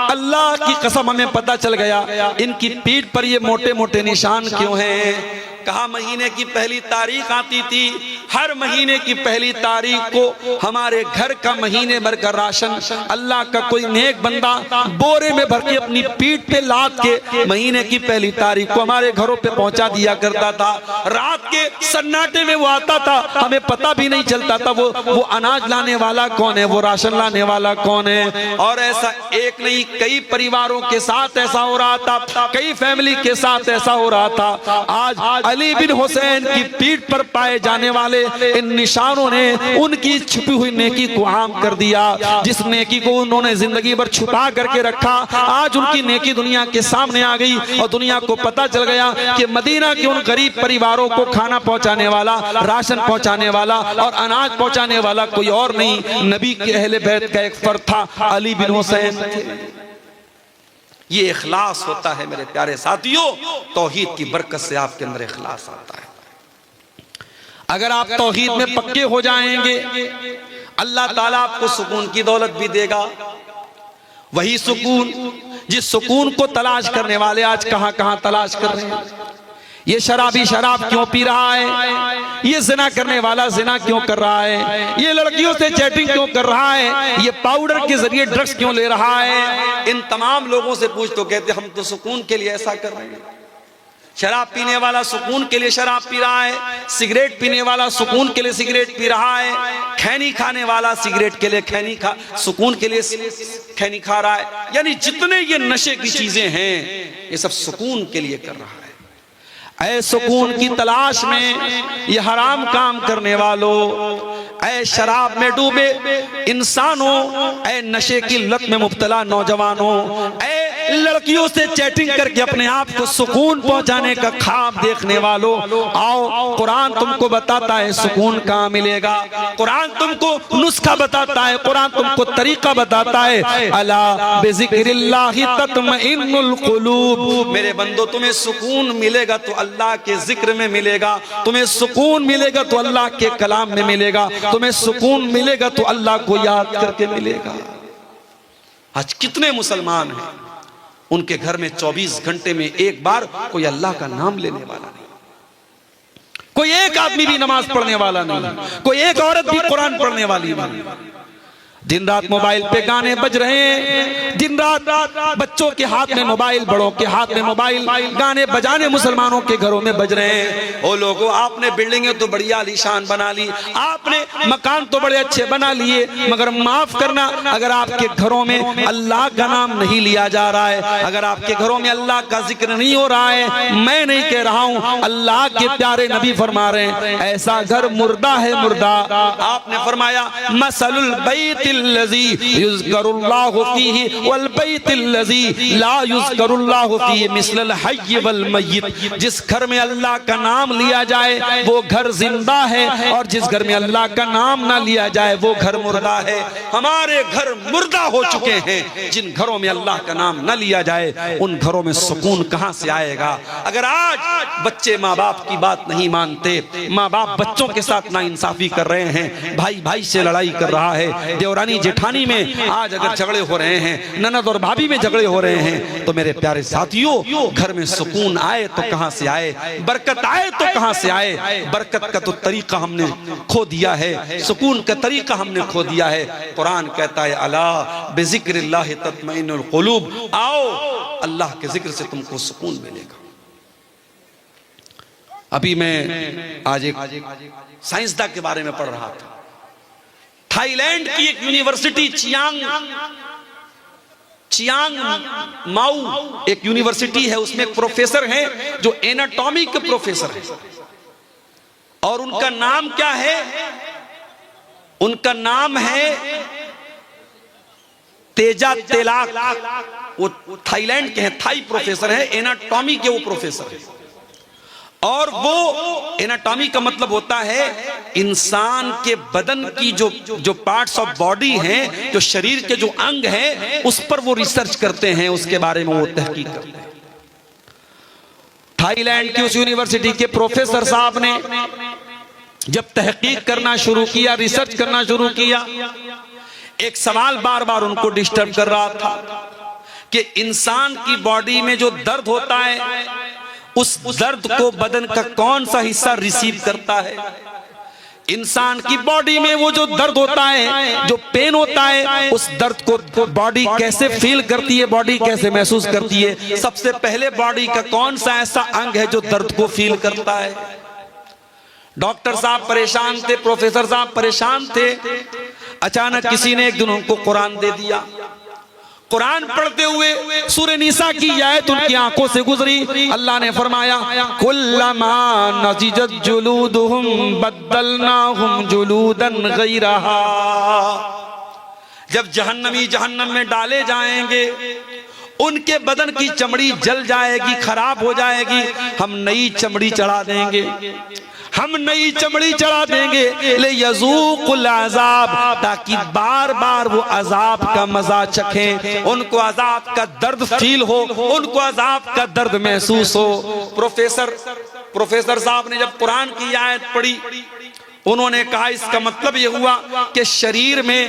अल्लाह की कसम हमें पता चल गया इनकी पीठ पर ये मोटे मोटे निशान क्यों हैं। कहा महीने की पहली तारीख आती थी, हर महीने की पहली तारीख को हमारे घर का महीने भर का राशन अल्लाह का कोई नेक बंदा बोरे में भर के अपनी पीठ पे लाद के महीने की पहली तारीख को हमारे घरों पे पहुंचा दिया करता था। रात के सन्नाटे में वो आता था, हमें पता भी नहीं चलता था वो अनाज लाने वाला कौन है, वो राशन लाने वाला कौन है। और ऐसा एक नहीं कई परिवारों के साथ ऐसा हो रहा था, कई फैमिली के साथ ऐसा हो रहा था। आज अली बिन हुसैन की पीठ पर पाए जाने वाले इन निशानों ने उनकी छुपी हुई नेकी को आम कर दिया। जिस नेकी को उन्होंने जिंदगी भर छुपा करके रखा, आज उनकी नेकी दुनिया के सामने आ गई और दुनिया को पता चल गया कि मदीना के उन गरीब परिवारों को खाना पहुंचाने वाला, राशन पहुंचाने वाला और अनाज पहुंचाने वाला कोई और नहीं, नबी के अहले बैत का एक फर्द था, अली बिन हुसैन। ये इखलास होता है मेरे प्यारे साथियों, तौहीद की बरकत से आपके अंदर इखलास आता है। अगर आप तौहीद में पक्के हो जाएंगे, अल्लाह ताला आपको सुकून की दौलत भी देगा। वही सुकून जिस सुकून को तलाश करने वाले आज कहां कहां तलाश कर रहे हैं। ये शराबी शराब क्यों पी रहा है, ये जिना करने वाला जिना क्यों कर रहा है, ये लड़कियों से चैटिंग क्यों कर रहा है, ये पाउडर के जरिए ड्रग्स क्यों ले रहा है। इन तमाम लोगों से पूछ तो कहते हम तो सुकून के लिए ऐसा कर रहे हैं। शराब पीने वाला सुकून के लिए शराब पी रहा है, सिगरेट पीने वाला सुकून के लिए सिगरेट पी रहा है, खैनी खाने वाला सिगरेट के लिए सुकून के लिए खैनी खा रहा है। यानी जितने ये नशे की चीजें हैं ये सब सुकून के लिए कर रहा है। ऐ सुकून की तलाश में ये हराम काम करने वालों, ऐ शराब में डूबे इंसानों, ऐ नशे की लत में मुब्तला नौजवानों, ऐ लड़कियों से चैटिंग करके अपने आप को सुकून पहुंचाने का ख्वाब देखने वालों, आओ कुरान तुमको बताता है सुकून कहाँ मिलेगा। कुरान तुमको नुस्खा बताता है, कुरान तुमको तरीका बताता है। अला बिज़िक्रिल्लाहि तत्मइन्नुल कुलूब, मेरे बंदो तुम्हें सुकून मिलेगा तो अल्लाह के जिक्र में मिलेगा, तुम्हें सुकून मिलेगा तो अल्लाह के कलाम में मिलेगा, तुम्हें सुकून मिलेगा तो अल्लाह को याद करके मिलेगा। आज कितने मुसलमान हैं उनके घर में 24 घंटे में एक बार कोई अल्लाह का नाम लेने वाला नहीं, कोई एक आदमी भी नमाज पढ़ने वाला नहीं, कोई एक औरत भी कुरान पढ़ने वाली नहीं। दिन रात मोबाइल पे गाने बज रहे हैं, दिन रात बच्चों के हाथ में मोबाइल, बड़ों के हाथ में मोबाइल, गाने बजाने मुसलमानों के घरों में बज रहे हैं। ओ लोगों, आपने बिल्डिंगें तो बढ़िया आलीशान बना ली, आपने मकान तो बड़े अच्छे बना लिए, मगर माफ करना, अगर आपके घरों में अल्लाह का नाम नहीं लिया जा रहा है, अगर आपके घरों में अल्लाह का जिक्र नहीं हो रहा है, मैं नहीं कह रहा हूं, अल्लाह के प्यारे नबी फरमा रहे हैं ऐसा घर मुर्दा है, मुर्दा। आपने फरमाया मसलुल बैत युज़करुल्लाहु फीही वल बैतिल्लज़ी ला युज़करुल्लाहु फीही मिस्लल हय्य वल मय्यित, जिस घर में अल्लाह का नाम लिया जाए वो घर जिंदा है, और जिस घर में अल्लाह का नाम ना लिया जाए वो घर मुर्दा है। हमारे घर मुर्दा हो चुके हैं, जिन घरों में अल्लाह का नाम ना लिया जाए उन घरों में सुकून कहां से आएगा। अगर आज बच्चे माँ बाप की बात नहीं मानते, माँ बाप बच्चों के साथ नाइंसाफी कर रहे हैं, भाई भाई से लड़ाई कर रहा है, देवरानी जेठानी में आज अगर झगड़े हो रहे हैं, ननद और भाभी में झगड़े हो रहे हैं, तो मेरे प्यारे साथियों, घर में सुकून आए तो कहां से आए, बरकत आए तो कहां से आए। बरकत का तो तरीका हमने खो दिया है, सुकून का तरीका हमने खो दिया है। कुरान कहता है अला बिज़िक्रिल्लाहि तत्मइन्नुल कुलूब, आओ अल्लाह के जिक्र से तुमको सुकून मिलेगा। अभी मैं आज एक साइंसदान के बारे में पढ़ रहा था। थाईलैंड की एक यूनिवर्सिटी चियांग माऊ एक यूनिवर्सिटी है, उसमें एक प्रोफेसर है जो एनाटॉमी के प्रोफेसर है, और उनका नाम क्या है? उनका नाम है तेजा तेलाक। वो थाईलैंड के हैं, थाई प्रोफेसर है, एनाटॉमी के वो प्रोफेसर है। और वो एनाटॉमी का मतलब होता है इंसान के बदन की जो पार्ट्स ऑफ बॉडी हैं, जो शरीर के जो अंग हैं, उस पर वो रिसर्च करते हैं, उसके बारे में वो तहकीक करते हैं। थाईलैंड की उस यूनिवर्सिटी के प्रोफेसर साहब ने जब तहकीक करना शुरू किया, रिसर्च करना शुरू किया, एक सवाल बार बार उनको डिस्टर्ब कर रहा था कि इंसान की बॉडी में जो दर्द होता है, उस दर्द को बदन का कौन सा हिस्सा रिसीव करता है। इंसान की बॉडी में वो जो दर्द होता है, जो पेन होता है, उस दर्द को बॉडी कैसे फील करती है, बॉडी कैसे महसूस करती है। सबसे पहले बॉडी का कौन सा ऐसा अंग है जो दर्द को फील करता है। डॉक्टर साहब परेशान थे, प्रोफेसर साहब परेशान थे। अचानक किसी ने एक दिन उनको कुरान दे दिया। कुरान पढ़ते हुए सूरह निसा की आयत उनकी आंखों से गुजरी। अल्लाह ने फरमाया कुल्लमा नज़िजत जुलूदुहुम बद्दलनाहुम जुलूदन गैरहा, जब जहन्नमी जहन्नम में डाले जाएंगे, उनके बदन की चमड़ी जल जाएगी, खराब हो जाएगी, हम नई चमड़ी चढ़ा देंगे, हम नई चमड़ी चढ़ा देंगे। ले यज़ूक़ुल अज़ाब, ताकि बार बार वो अजाब का मजा चखें, उनको अजाब का दर्द फील हो, उनको अजाब का दर्द महसूस हो। प्रोफेसर साहब ने जब कुरान की आयत पढ़ी, उन्होंने कहा इसका मतलब ये हुआ कि शरीर में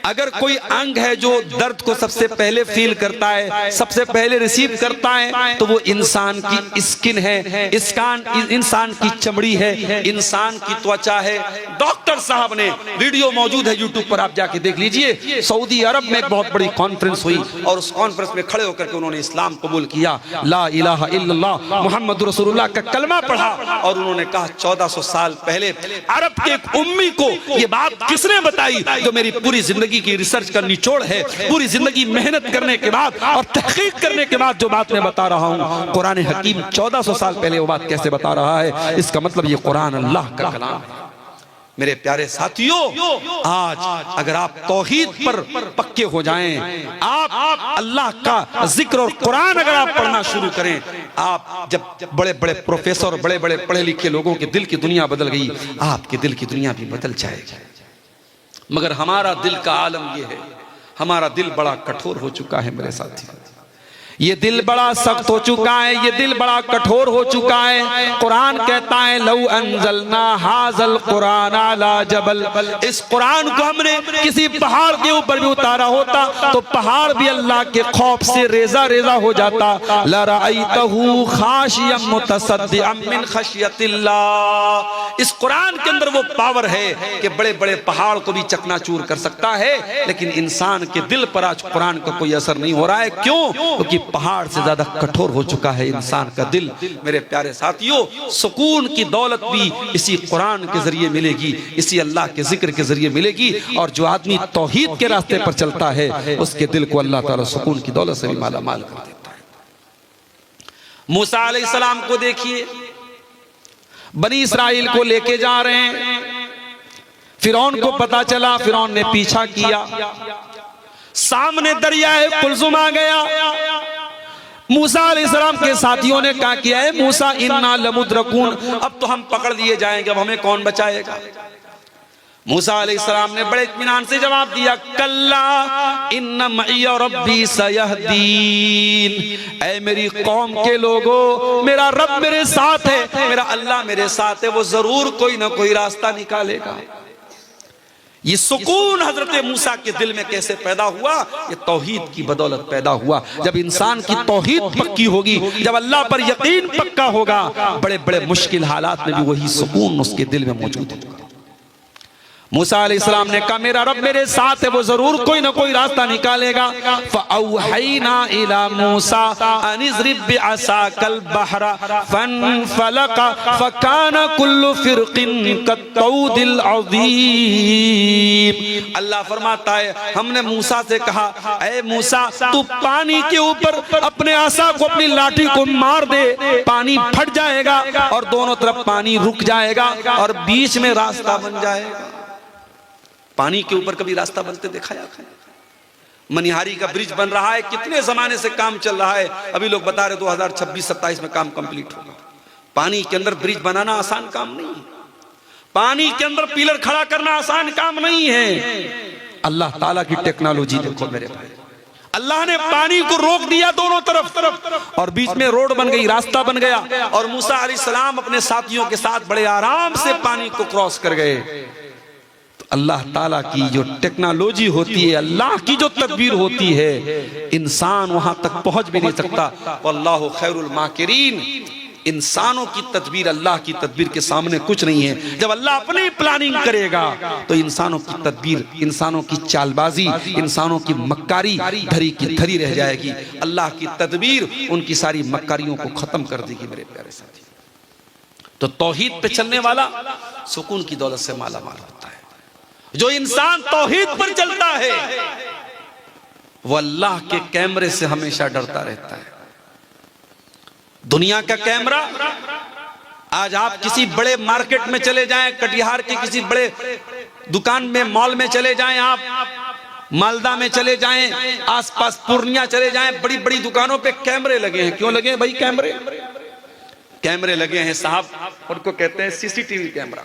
अगर कोई अंग है जो दर्द को सबसे पहले फील करता है, सबसे पहले रिसीव करता है, तो वो इंसान की स्किन है, इंसान की चमड़ी है, इंसान की त्वचा है। डॉक्टर साहब ने, वीडियो मौजूद है यूट्यूब पर, आप जाके देख लीजिए। सऊदी अरब में एक बहुत बड़ी कॉन्फ्रेंस हुई और उस कॉन्फ्रेंस में खड़े होकर के उन्होंने इस्लाम कबूल किया, ला इलाहा इल्लल्लाह मुहम्मद रसूलुल्लाह का कलमा पढ़ा, और उन्होंने कहा 1400 साल पहले अरब के एक उम्मी को ये बात किसने बताई, जो मेरी पूरी जिंदगी की रिसर्च का निचोड़ है, पूरी जिंदगी मेहनत करने के बाद और तहकीक करने के बाद जो बात मैं बता रहा हूं, कुरान हकीम 1400 साल पहले वो बात कैसे बता रहा है। इसका मतलब ये कुरान अल्लाह का कलाम है। मेरे प्यारे साथियों, आज अगर आप तौहीद पर पक्के हो जाएं, आप अल्लाह का जिक्र और कुरान अगर आप पढ़ना शुरू करें, आप जब बड़े बड़े प्रोफेसर, बड़े बड़े पढ़े लिखे लोगों के दिल की दुनिया बदल गई, आपके दिल की दुनिया भी बदल जाएगी। मगर हमारा दिल का आलम यह है, हमारा दिल बड़ा कठोर हो चुका है मेरे साथी। ये दिल बड़ा सख्त हो चुका है, ये दिल बड़ा कठोर हो चुका है। कुरान कहता है लौ अंजलना हाज़ल कुरान अला जबल, इस कुरान को हमने किसी पहाड़ के ऊपर भी उतारा होता तो पहाड़ भी अल्लाह के खौफ से रेजा रेजा हो जाता। लराइतहु खाशियम मुतसद्दिअम मिन खशियतिल्लाह। इस कुरान के अंदर वो पावर है कि बड़े बड़े पहाड़ को भी चकनाचूर कर सकता है, लेकिन इंसान के दिल पर आज कुरान का कोई असर नहीं हो रहा है। क्यों? क्योंकि पहाड़ से ज्यादा कठोर हो चुका है इंसान का दिल। मेरे प्यारे साथियों, सुकून की दौलत भी इसी कुरान के जरिए मिलेगी, इसी अल्लाह के जिक्र के जरिए मिलेगी। और जो आदमी तौहीद के रास्ते पर चलता है, उसके दिल को अल्लाह ताला सुकून की दौलत से भी माला माल कर देता है। मूसा अलैहिस्सलाम को देखिए, बनी इस्राइल को लेके जा रहे हैं, फिरौन को पता चला, फिरौन ने पीछा किया, सामने दरियाए कुलजुम आ गया। मूसा अलैहिस्सलाम के साथियों ने कहा किया है, मूसा इन्ना लमुद्रकून, अब तो हम पकड़ लिए जाएंगे, अब हमें कौन बचाएगा। मूसा अलैहिस्सलाम ने बड़े इत्मीनान से जवाब दिया, कल्ला इन्ना मइया रब्बी सयहदीन, ऐ मेरी कौम के लोगों, मेरा रब मेरे साथ है, मेरा अल्लाह मेरे साथ है, वो जरूर कोई ना कोई रास्ता निकालेगा। ये सुकून हजरत मूसा के दिल में कैसे पैदा हुआ? ये तौहीद की बदौलत पैदा हुआ। जब इंसान की तौहीद पक्की होगी, जब अल्लाह पर यकीन पक्का होगा, बड़े बड़े मुश्किल हालात में भी वही सुकून उसके दिल में मौजूद होगा। मूसा अलैहिस्सलाम ने कहा मेरा रब मेरे साथ है, वो जरूर कोई ना कोई रास्ता निकालेगा। फ़अौहैना इला मूसा अन इज़रिब बिअसाकल बहरा फनफलक फकान कुल्लु फिरकिन कत्तौदिल अज़ीम। अल्लाह फरमाता है, हमने मूसा से कहा, ऐ मूसा तू पानी के ऊपर अपने आसा को, अपनी लाठी को मार दे, पानी फट जाएगा और दोनों तरफ पानी रुक जाएगा और बीच में रास्ता बन जाएगा। पानी के ऊपर कभी रास्ता बनते देखा या? मनिहारी का ब्रिज बन रहा है, कितने जमाने से काम चल रहा है, अभी लोग बता रहे 2026-27 में काम कंप्लीट होगा। पानी के अंदर ब्रिज बनाना आसान काम नहीं है, पानी के अंदर पिलर खड़ा करना आसान काम नहीं है। अल्लाह ताला की टेक्नोलॉजी देखो मेरे भाई, अल्लाह ने पानी को रोक दिया दोनों तरफ और बीच में रोड बन गई, रास्ता बन गया और मूसा अलैहिस्सलाम अपने साथियों के साथ बड़े आराम से पानी को क्रॉस कर गए। अल्लाह ताला की जो टेक्नोलॉजी होती है, अल्लाह की जो तदबीर होती है, इंसान वहां तक पहुंच भी नहीं सकता। वल्लाहु खैरुल माकिरीन। इंसानों की तदबीर अल्लाह की तदबीर के सामने कुछ नहीं है। जब अल्लाह अपनी प्लानिंग करेगा तो इंसानों की तदबीर, इंसानों की चालबाजी, इंसानों की मक्कारी धरी की धरी रह जाएगी। अल्लाह की तदबीर उनकी सारी मक्कारियों को खत्म कर देगी मेरे प्यारे साथी। तो तौहीद पे चलने वाला सुकून की दौलत से माला माल होता है। जो इंसान तौहीद पर चलता है वो अल्लाह के कैमरे से हमेशा डरता रहता है। दुनिया का कैमरा, आज आप किसी बड़े मार्केट में चले जाएं, कटिहार के किसी बड़े दुकान में, मॉल में चले जाएं, आप मालदा में चले जाएं, आसपास पूर्णिया चले जाएं, बड़ी बड़ी दुकानों पे कैमरे लगे हैं। क्यों लगे हैं भाई? कैमरे लगे हैं साहब, उनको कहते हैं सीसीटीवी कैमरा।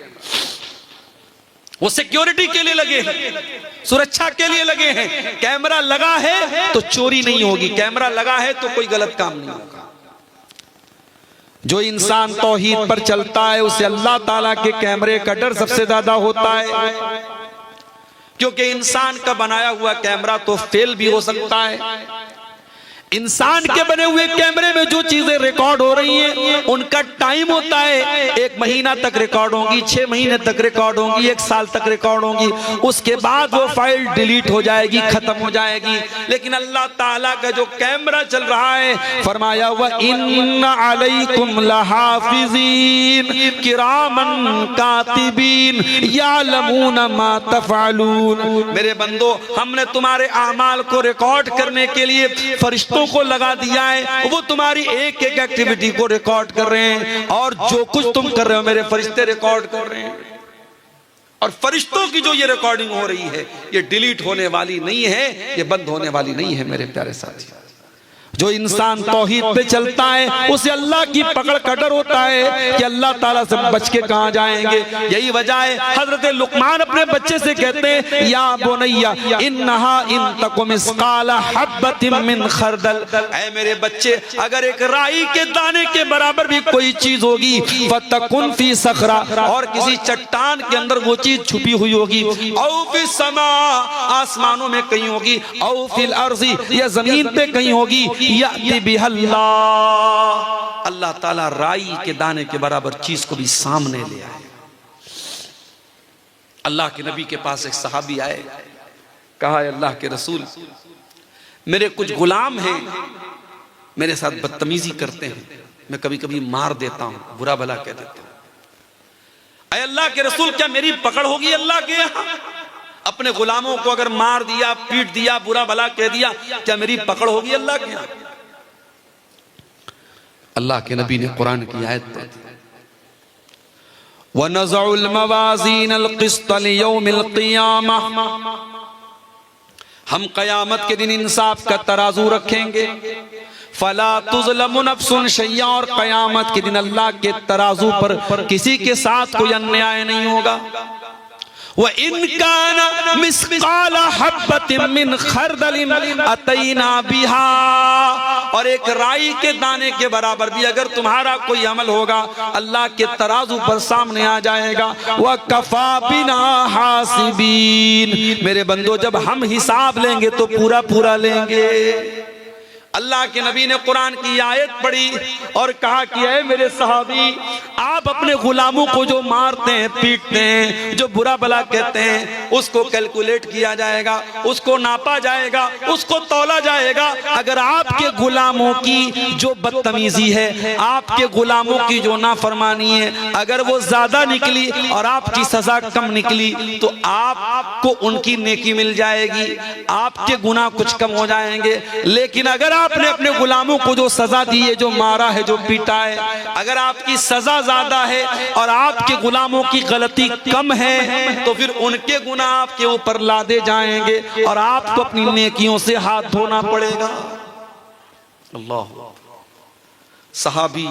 वो सिक्योरिटी के लिए लगे हैं, सुरक्षा के लिए लगे हैं। कैमरा लगा है तो चोरी नहीं होगी, कैमरा लगा है तो कोई गलत काम नहीं होगा। जो इंसान तौहीद पर चलता है उसे अल्लाह ताला के कैमरे का डर सबसे ज्यादा होता है, क्योंकि इंसान का बनाया हुआ कैमरा तो फेल भी हो सकता है। इंसान के बने हुए कैमरे में जो चीजें रिकॉर्ड हो रही हैं उनका टाइम होता है, 1 महीना तक रिकॉर्ड होंगी, 6 महीने तक रिकॉर्ड होंगी, 1 साल तक रिकॉर्ड होंगी, उसके बाद वो फाइल डिलीट हो जाएगी, खत्म हो जाएगी। लेकिन अल्लाह ताला का जो कैमरा चल रहा है, फरमाया व इन्ना अलैकुम लहाफिज़ीन किरामन कातिबीन यालमून मा तफअलून। मेरे बंदो, हमने तुम्हारे आमाल को रिकॉर्ड करने के लिए फरिश्तों को लगा दिया है, वो तुम्हारी एक एक एक्टिविटी को रिकॉर्ड कर रहे हैं और जो कुछ तुम कर रहे हो मेरे फरिश्ते रिकॉर्ड कर रहे हैं। और फरिश्तों की जो ये रिकॉर्डिंग हो रही है ये डिलीट होने वाली नहीं है, ये बंद होने वाली नहीं है मेरे प्यारे साथी। जो इंसान तौहीद पे चलता है उसे अल्लाह की पकड़ का डर होता है कि अल्लाह ताला से बच के कहां जाएंगे। यही वजह है हजरत लुकमान अपने बच्चे से कहते हैं, या बुनैया इन्नहा इन तकु मिस्काला हब्बतिन मिन खरदल, ऐ मेरे बच्चे अगर एक राई के दाने के बराबर भी कोई चीज होगी, फतकुन फी सखरा, और किसी चट्टान के अंदर वो चीज छुपी हुई होगी, औ फी समा, आसमानों में कहीं होगी, औ फिल अर्ज़ी, या जमीन पे कहीं होगी, अल्लाह ताला राई के दाने के बराबर चीज को भी सामने ले आए। अल्लाह के नबी के पास एक सहाबी आए, कहा अल्लाह के रसूल मेरे कुछ गुलाम हैं, मेरे साथ बदतमीजी करते हैं, मैं कभी कभी मार देता हूं, बुरा भला कह देता हूं। ऐ अल्लाह के रसूल क्या मेरी पकड़ होगी अल्लाह के यहां? अपने गुलामों को अगर मार दिया, पीट दिया, बुरा भला कह दिया, क्या मेरी पकड़ होगी अल्लाह के यहां? अल्लाह के नबी ने कुरान की आयत पढ़ी, वनज़उल मवाज़ीनल क़िस्त लियौमिल क़ियामह, हम क़यामत के दिन इंसाफ का तराजू रखेंगे, फला तुज़लमु नफ्सुन शैया, और क़यामत के दिन अल्लाह के तराजू पर किसी के साथ कोई अन्याय नहीं होगा। व इनकाना मिस्काला हब्बतिन मिन खरदलिन अतैना बिहा, और एक राई के दाने के बराबर भी अगर तुम्हारा कोई अमल होगा अल्लाह के तराजू पर सामने आ जाएगा। व कफा बिना हासिबीन, मेरे बंदो जब हम हिसाब लेंगे तो पूरा पूरा लेंगे। अल्लाह के नबी ने कुरान की आयत पढ़ी और कहा कि ऐ मेरे सहाबी, आप अपने गुलामों को जो मारते हैं, पीटते हैं, जो बुरा भला कहते हैं, उसको कैलकुलेट किया जाएगा, उसको नापा जाएगा, उसको तौला जाएगा। अगर आपके गुलामों की जो बदतमीजी है, आपके गुलामों की जो नाफरमानी है, अगर वो ज्यादा निकली और आपकी सजा कम निकली तो आपको उनकी नेकी मिल जाएगी, आपके गुनाह कुछ कम हो जाएंगे। लेकिन अगर आपने अपने गुलामों को जो सजा दी है, जो मारा है, जो पीटा है, अगर आपकी सजा ज्यादा है और आपके गुलामों की गलती कम है तो फिर उनके गुनाह आपके ऊपर लादे जाएंगे और आपको अपनी नेकियों से हाथ धोना पड़ेगा। अल्लाह। सहाबी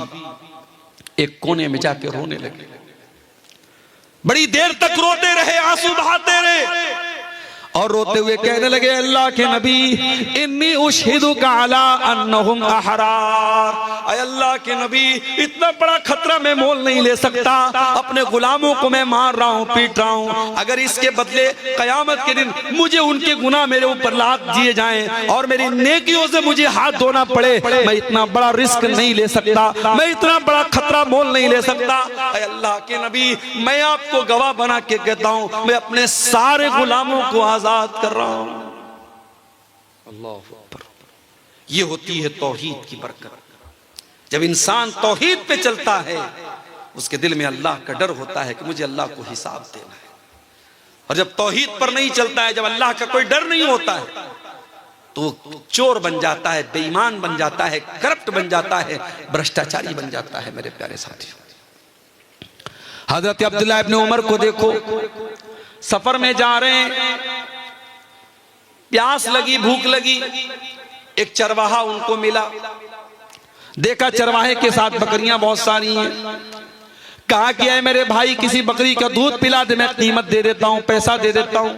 एक कोने में जाके रोने लगे, बड़ी देर तक रोते रहे, आंसू बहाते रहे और रोते हुए कहने लगे, अल्लाह के नबी इन्नी उशहिदुका अला अन्नहुम अहरार, अय अल्लाह के नबी इतना बड़ा खतरा मैं मोल नहीं ले सकता, अपने गुलामों को मैं मार रहा हूँ, पीट रहा हूँ, अगर इसके बदले कयामत के दिन मुझे उनके गुनाह मेरे ऊपर लाद दिए जाएं और मेरी नेकियों से मुझे हाथ धोना पड़े, मैं इतना बड़ा रिस्क नहीं ले सकता, मैं इतना बड़ा खतरा मोल नहीं ले सकता। अय अल्लाह के नबी मैं आपको गवाह बना के कहता हूँ, मैं अपने सारे गुलामों को आजाद कर रहा हूं। अल्लाह अकबर। ये होती है तौहीद की बरकत। जब इंसान तौहीद पे चलता है उसके दिल में अल्लाह का डर होता है कि मुझे अल्लाह को हिसाब देना है। और जब तौहीद पर नहीं चलता है, जब अल्लाह का कोई डर नहीं होता है तो चोर बन जाता है, बेईमान बन जाता है, करप्ट बन जाता है, भ्रष्टाचारी बन जाता है। मेरे प्यारे साथियों, हजरत अब्दुल्लाह इब्न उमर को देखो, सफर में जा रहे हैं, प्यास लगी, भूख लगी, एक चरवाहा उनको मिला, देखा चरवाहे के साथ बकरियां बहुत सारी हैं, कहा कि है मेरे भाई किसी बकरी का दूध पिला दे, मैं कीमत दे देता हूं, पैसा दे देता हूं।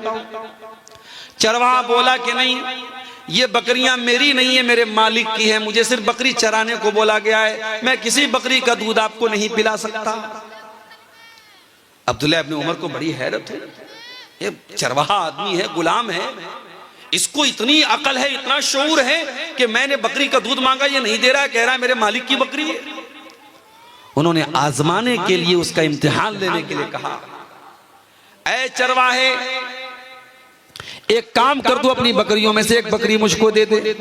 चरवाहा बोला कि नहीं, ये बकरियां मेरी नहीं है, मेरे मालिक की है, मुझे सिर्फ बकरी चराने को बोला गया है, मैं किसी बकरी का दूध आपको नहीं पिला सकता। अब्दुल्लाह इब्न उमर को बड़ी हैरत है, ये चरवाहा आदमी है, गुलाम है, इसको इतनी अकल है, इतना शऊर है कि मैंने बकरी का दूध मांगा, ये नहीं दे रहा है, कह रहा है मेरे मालिक की बकरी है। उन्होंने आजमाने के लिए, उसका इम्तिहान लेने के लिए कहा, ऐ चरवाहे एक काम कर दो, अपनी बकरियों में से एक बकरी मुझको दे दे,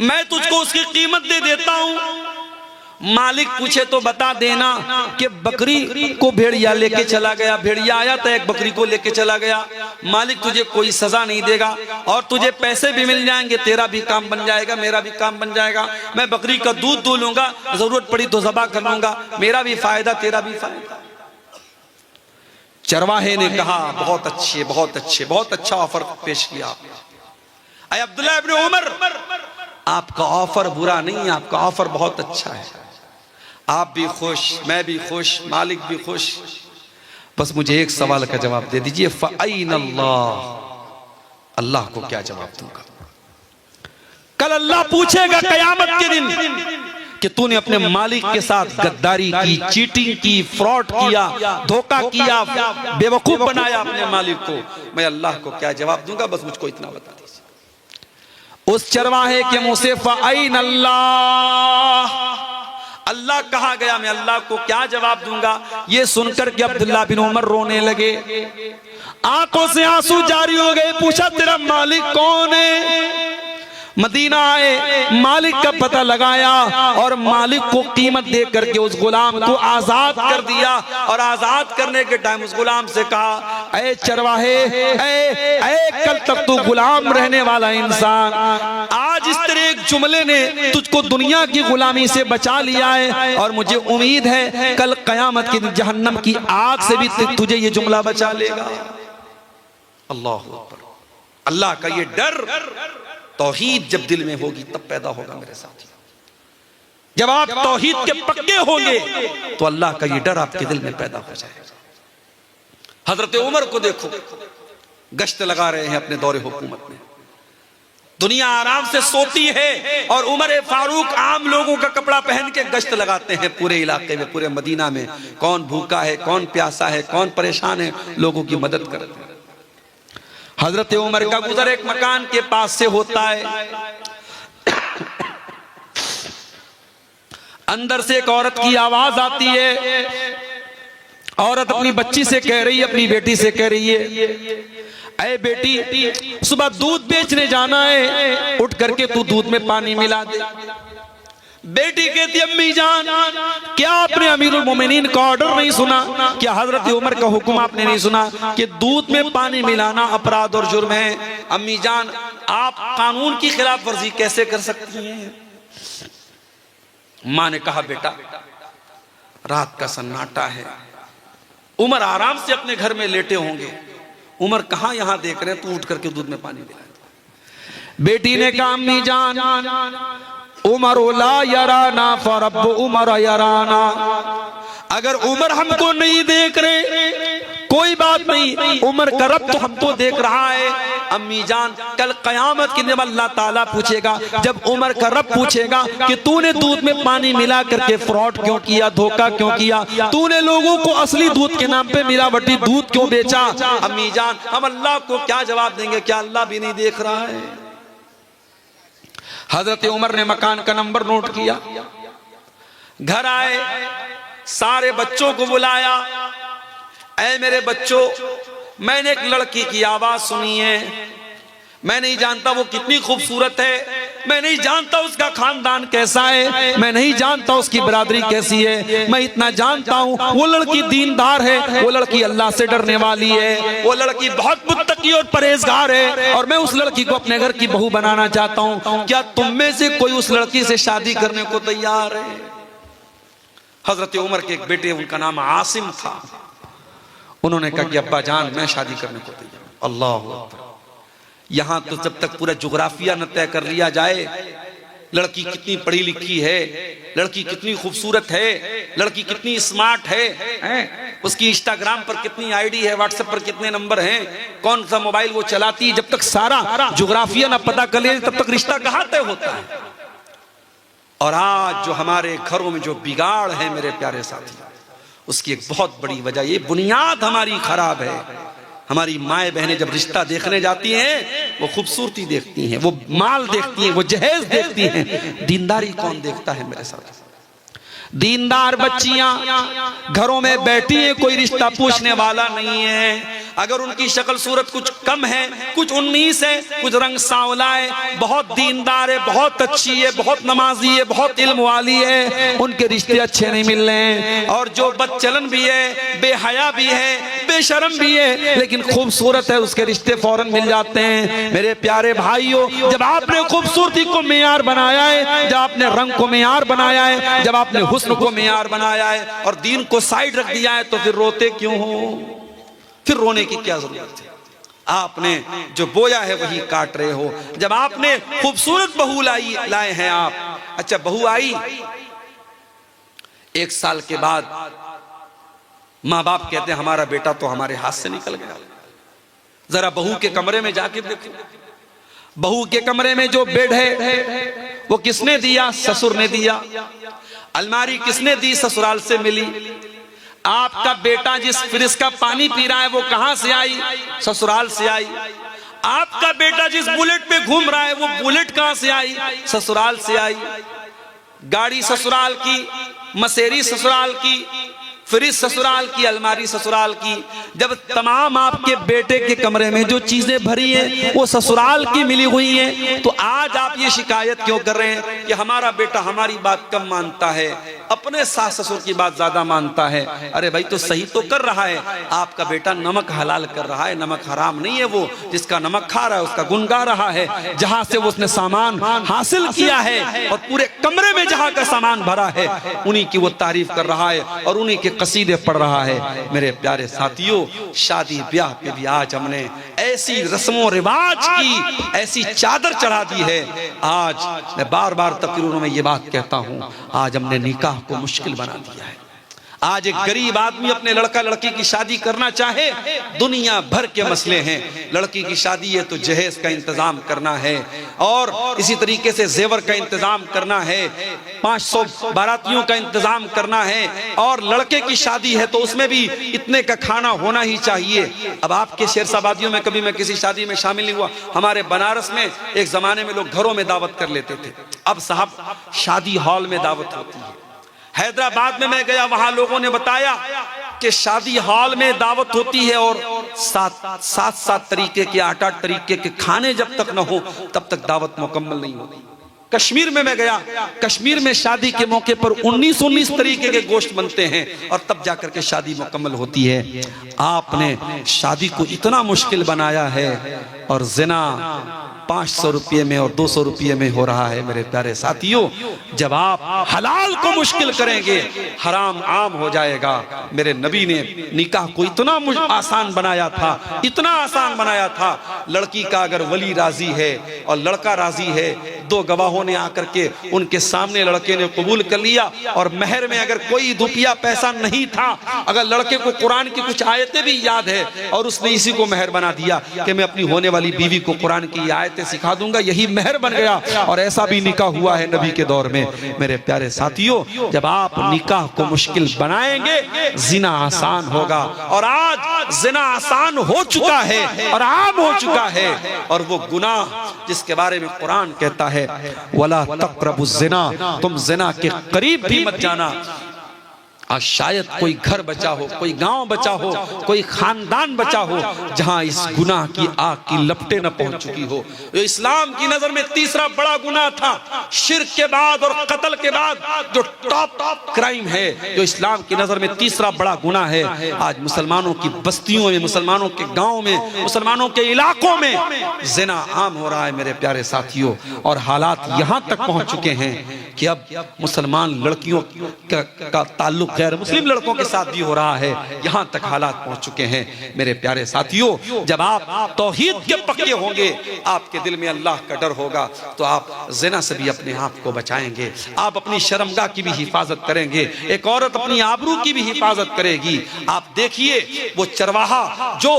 मैं तुझको उसकी कीमत दे देता हूं। मालिक पूछे तो बता देना कि बकरी को भेड़िया लेके चला गया, भेड़िया आया तो एक बकरी को लेके चला गया, मालिक तुझे कोई सजा नहीं देगा और तुझे पैसे भी मिल जाएंगे, तेरा भी काम बन जाएगा, मेरा भी काम बन जाएगा, मैं बकरी का दूध दूह लूंगा, जरूरत पड़ी तो ज़बा कर लूंगा, मेरा भी फायदा तेरा भी फायदा। चरवाहे ने कहा बहुत अच्छे, बहुत अच्छे, बहुत अच्छा ऑफर पेश किया आपने। अय अब्दुल्लाह इब्न उमर, आपका ऑफर बुरा नहीं है, आपका ऑफर बहुत अच्छा है। आप भी खुश, मैं भी खुश, मालिक भी खुश। बस मुझे एक सवाल का जवाब दे दीजिए, फ़अैन अल्लाह, अल्लाह को क्या जवाब दूंगा? कल अल्लाह पूछेगा कयामत के दिन कि तूने अपने मालिक के साथ गद्दारी की, चीटिंग की, फ्रॉड किया, धोखा किया, बेवकूफ बनाया अपने मालिक को। मैं अल्लाह को क्या जवाब दूंगा? बस मुझको इतना बता दीजिए। उस चरवाहे के मुंह से फ़अैन अल्लाह, अल्लाह कहा गया, मैं अल्लाह को क्या जवाब दूंगा? ये सुनकर के अब्दुल्लाह बिन उमर रोने लगे, आंखों से आंसू जारी हो गए। पूछा तेरा मालिक कौन है? मदीना आए, मालिक का पता लगाया और मालिक को कीमत दे करके उस गुलाम को आजाद कर दिया। और आजाद करने के टाइम उस गुलाम से कहा, ऐ चरवाहे, ऐ कल तक तू गुलाम रहने वाला इंसान, आज इस तरह एक जुमले ने तुझको दुनिया की गुलामी से बचा लिया है और मुझे उम्मीद है कल कयामत की जहन्नम की आग से भी तुझे ये जुमला बचा लेगा। अल्लाह अकबर। अल्लाह का ये डर तौहीद जब दिल में होगी तब पैदा होगा मेरे साथी। जब आप तौहीद के पक्के होंगे तो अल्लाह का ये डर आपके दिल में पैदा हो जाएगा। हजरत उमर को देखो, गश्त लगा रहे हैं अपने दौरे हुकूमत में, दुनिया आराम से सोती है और उमर फारूक आम लोगों का कपड़ा पहन के गश्त लगाते हैं पूरे इलाके में, पूरे मदीना में। कौन भूखा है, कौन प्यासा है, कौन परेशान है, लोगों की मदद करते हैं। हजरत उमर का गुजर एक मकान के पास से होता है। अंदर से एक औरत की आवाज आती है। औरत अपनी बच्ची से कह रही है, अपनी बेटी से कह रही है, अरे बेटी सुबह दूध बेचने जाना है, उठ करके तू दूध में पानी मिला दे। बेटी कहती अम्मी जान, क्या आपने अमीरुल मोमिनीन का ऑर्डर नहीं सुना? क्या हजरत उमर का हुक्म आपने नहीं सुना कि दूध में पानी मिलाना अपराध और जुर्म है? अम्मी जान, आप कानून की खिलाफ वर्जी कैसे कर सकती हैं? माँ ने कहा बेटा रात का सन्नाटा है, उमर आराम से अपने घर में लेटे होंगे, उमर कहां यहां देख रहे हैं, तू उठ करके दूध में पानी मिला। बेटी ने कहा अम्मी जान, उमर ला यराना फरब उमर यराना, अगर उमर हमको नहीं देख रहे कोई बात नहीं, उमर का रब तो हमको देख रहा है। अम्मी जान, कल कयामत के दिन अल्लाह ताला पूछेगा, जब उमर का रब पूछेगा कि तूने दूध में पानी मिला करके फ्रॉड क्यों किया, धोखा क्यों किया, तूने लोगों को असली दूध के नाम पे मिलावटी दूध क्यों बेचा? अम्मी जान, हम अल्लाह को क्या जवाब देंगे? क्या अल्लाह भी नहीं देख रहा है? हजरत उमर ने मकान का नंबर नोट किया, घर आए, सारे बच्चों को बुलाया। ऐ मेरे बच्चों, मैंने एक लड़की की आवाज सुनी है, मैं नहीं जानता वो कितनी खूबसूरत है, मैं नहीं जानता उसका खानदान कैसा है, मैं नहीं जानता उसकी बरादरी कैसी है, मैं इतना जानता हूँ वो लड़की दीनदार है, वो लड़की अल्लाह से डरने वाली है, वो लड़की बहुत मुत्तकी और परहेजगार है और मैं उस लड़की को अपने घर की बहू बनाना चाहता हूँ। क्या तुम में से कोई उस लड़की से शादी करने को तैयार है? हजरत उमर के एक बेटे, उनका नाम आसिम था, उन्होंने कहा कि अब्बा जान मैं शादी करने को तैयार। अल्लाह अकबर। यहां तो जब तक पूरा जुग्राफिया न तय कर लिया जाए, लड़की कितनी पढ़ी लिखी है, लड़की कितनी खूबसूरत है, लड़की कितनी स्मार्ट है, उसकी इंस्टाग्राम पर कितनी आईडी है, व्हाट्सएप पर कितने नंबर हैं, कौन सा मोबाइल वो चलाती है, जब तक सारा जुग्राफिया न पता कर लिया तब तक रिश्ता कहां तय होता है। और आज जो हमारे घरों में जो बिगाड़ है मेरे प्यारे साथी, उसकी एक बहुत बड़ी वजह, ये बुनियाद हमारी खराब है। हमारी माए बहनें जब रिश्ता देखने जाती हैं वो खूबसूरती देखती हैं, वो माल देखती हैं, वो जहेज देखती हैं, दीनदारी कौन देखता है मेरे साथ? दीनदार बच्चियां घरों में बैठी हैं, कोई रिश्ता पूछने वाला नहीं है। अगर उनकी शक्ल सूरत कुछ कम है, कुछ 19 है, कुछ रंग सांवला है, बहुत दीनदार है, बहुत अच्छी है, बहुत नमाजी है, बहुत इल्म वाली है, उनके रिश्ते अच्छे नहीं मिल रहे हैं। और जो बदचलन भी है, बेहया भी है, बेशरम भी है, लेकिन खूबसूरत है, उसके रिश्ते फौरन मिल जाते हैं। मेरे प्यारे भाइयों, जब आपने खूबसूरती को मेयार बनाया है, जब आपने रंग को मेयार बनाया है, जब आपने हुस्न को मेयार बनाया है और दीन को साइड रख दिया है, तो फिर रोते क्यों हो? फिर रोने की क्या जरूरत है? आपने जो बोया है वही काट रहे हो। जब आपने खूबसूरत बहू लाए हैं आप, अच्छा बहू आई, 1 साल के बाद माँ बाप कहते हैं हमारा बेटा तो हमारे हाथ से निकल गया। जरा बहू के कमरे में जाके देखो, बहू के कमरे में जो बेड है वो किसने दिया? ससुर ने दिया। अलमारी किसने दी? ससुराल से मिली। आपका बेटा जिस फ्रिज का पानी पी रहा है वो कहां से आई? ससुराल से आई। आपका बेटा जिस बुलेट पे घूम रहा है वो बुलेट कहां से आई? ससुराल से आई। गाड़ी ससुराल की, मसेरी ससुराल की, फ्रिज ससुराल की, अलमारी ससुराल की। जब तमाम आपके बेटे के कमरे में जो चीजें भरी हैं वो ससुराल की मिली हुई हैं, तो आज आप ये शिकायत क्यों कर रहे हैं कि हमारा बेटा हमारी बात कम मानता है, अपने सास ससुर की बात ज्यादा मानता है? अरे भाई तो सही तो कर रहा है। आपका बेटा नमक हलाल कर रहा है, नमक हराम नहीं है। वो जिसका नमक खा रहा है उसका गुण गा रहा है। जहां से वो उसने सामान हासिल किया है और पूरे कमरे में जहां का सामान भरा है उन्हीं की वो तारीफ कर रहा है और उन्हीं के कसीदे पढ़ रहा है। मेरे प्यारे साथियों, शादी ब्याह पे भी आज हमने ऐसी रस्मों रिवाज की ऐसी चादर चढ़ा दी है। आज मैं बार बार तकरीरों में ये बात कहता हूं, आज हमने निकाह को मुश्किल बना दिया है। आज एक गरीब आदमी अपने लड़का लड़की की शादी करना चाहे, दुनिया भर के मसले हैं। लड़की की शादी है तो जहेज का इंतजाम करना है और इसी तरीके से जेवर का इंतजाम करना है, 500 बारातियों का इंतजाम करना है। और लड़के की शादी है तो उसमें भी इतने का खाना होना ही चाहिए। अब आपके शेरशाबादियों में कभी मैं किसी शादी में शामिल नहीं हुआ। हमारे बनारस में एक जमाने में लोग घरों में दावत कर लेते थे, अब साहब शादी हॉल में दावत होती है। हैदराबाद में मैं गया, वहां लोगों ने बताया कि शादी हॉल में दावत होती है और सात तरीके के 8 तरीके के खाने जब तक न हो तब तक दावत मुकम्मल नहीं होती। कश्मीर में मैं गया, कश्मीर में शादी के मौके पर 19 तरीके के गोश्त बनते हैं और तब जाकर के शादी मुकम्मल होती है। आपने शादी को इतना मुश्किल बनाया है और जिना 500 रुपये में और 200 रुपये में हो रहा है। मेरे प्यारे साथियों, जब आप हलाल को मुश्किल करेंगे हराम आम हो जाएगा। मेरे नबी ने निकाह को इतना आसान बनाया था, इतना आसान बनाया था। लड़की का अगर वली राजी है और लड़का राजी है, 2 गवाहों ने आकर के उनके सामने लड़के ने कबूल कर लिया और महर में अगर कोई रुपया पैसा नहीं था, अगर लड़के को कुरान की कुछ आयतें भी याद है और उसने इसी को महर बना दिया कि मैं अपनी होने वाली बीवी को कुरान की आयतें सिखा दूंगा, यही महर बन गया। और ऐसा भी निकाह हुआ है नबी के दौर में। मेरे प्यारे साथियों, जब आप निकाह को मुश्किल बनाएंगे जिना आसान होगा। और आज जिना आसान हो चुका है और आम हो चुका है। और वो गुनाह जिसके बारे में कुरान कहता है वला तक़रबुज़ ज़िना, तुम जिना के करीब भी मत जाना। आज शायद कोई घर बचा हो, कोई गांव बचा हो, कोई खानदान बचा हो जहां इस गुनाह की आग की लपटें न पहुंच चुकी हो। जो इस्लाम की नजर में तीसरा बड़ा गुनाह था, शिर्क के बाद और कत्ल के बाद जो टॉप क्राइम है, जो इस्लाम की नजर में तीसरा बड़ा गुनाह है, आज मुसलमानों की बस्तियों में, मुसलमानों के गाँव में, मुसलमानों के इलाकों में जिना आम हो रहा है। मेरे प्यारे साथियों, और हालात यहां तक पहुंच चुके हैं कि अब मुसलमान लड़कियों का ताल्लुक गैर मुस्लिम लड़कों के साथ भी हो रहा है। यहां तक हालात पहुंच चुके हैं। मेरे प्यारे साथियों, जब आप तौहीद के पक्के होंगे, आपके दिल में अल्लाह का डर होगा, तो आप ज़िना से भी अपने आप को बचाएंगे। आप अपनी शर्मगाह की भी हिफाजत करेंगे। एक औरत अपनी आबरू की भी हिफाजत करेगी। आप देखिए वो चरवाहा जो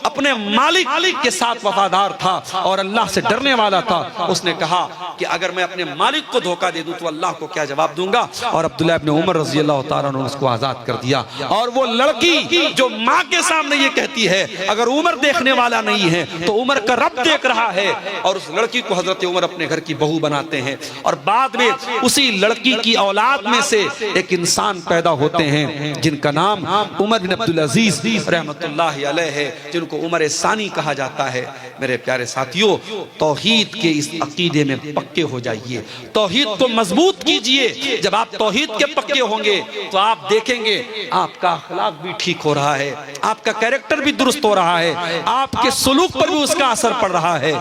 अपने मालिक के साथ वफादार था और अल्लाह से डरने वाला था, उसने कहा कि अगर मैं अपने मालिक को धोखा दे दूं तो अल्लाह को क्या जवाब दूंगा। और अब्दुल्लाह इब्न उमर रज़ी अल्लाह तआला अन्हु उसको आजाद कर दिया। और वो लड़की जो माँ के सामने ये कहती है अगर उमर देखने वाला नहीं है तो उमर का रब देख रहा है, और उस लड़की को हजरत उमर अपने घर की बहू बनाते हैं। और बाद में उसी लड़की की औलाद में से एक इंसान पैदा होते हैं जिनका नाम उमर बिन अब्दुल अजीज रहमतुल्लाह अलैह है, जिनको उमर सानी कहा जाता है। मेरे प्यारे साथियों, तौहीद के इस अकीदे में पक्के हो जाइए, तौहीद को मजबूत कीजिए। जब आप तौहीद के पक्के होंगे तो आप देखेंगे आपका अखलाक भी ठीक हो रहा है, आपका कैरेक्टर भी दुरुस्त हो रहा है, आपके सुलूक पर भी उसका असर पड़ रहा है।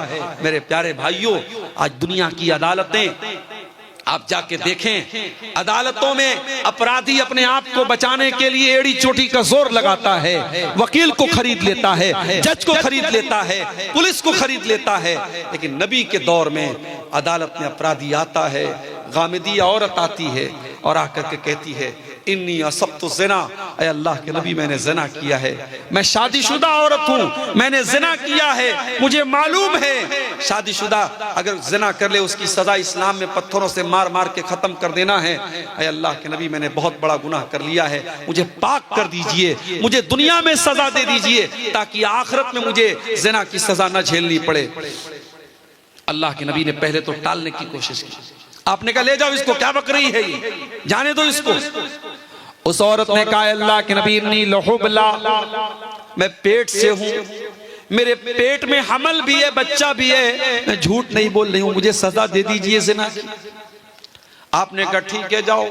मेरे प्यारे भाइयों, आज दुनिया की अदालतें आप जाके देखें, अदालतों में अपराधी अपने आप को बचाने के लिए एड़ी चोटी का जोर लगाता है, वकील को खरीद लेता है, जज को खरीद लेता है, पुलिस को खरीद लेता है। लेकिन नबी के दौर में अदालत में अपराधी आता है, गामिदी औरत आती है और आकर के कहती है इन्नी असब्तु ज़िना, ऐ अल्लाह के नबी मैंने ज़िना किया है, मैं शादीशुदा औरत हूँ, मैंने ज़िना किया है, मुझे मालूम है शादीशुदा अगर ज़िना कर ले उसकी सजा इस्लाम में पत्थरों से मार मार के खत्म कर देना है। ऐ अल्लाह के नबी मैंने बहुत बड़ा गुनाह कर लिया है, मुझे पाक कर दीजिए, मुझे दुनिया में सजा दे दीजिए ताकि आखिरत में मुझे ज़िना की सजा न झेलनी पड़े। अल्लाह के नबी ने पहले तो टालने की कोशिश की, आपने कहा ले जाओ इसको, क्या बक रही है ये, जाने दो इसको। उस औरत ने कहा अल्लाह के नबी नी लहुबला, मैं पेट से हूं, मेरे पेट में हमल भी है, बच्चा भी है, मैं झूठ नहीं बोल रही हूं, मुझे सजा दे दीजिए ज़िना की। आपने कहा ठीक है जाओ,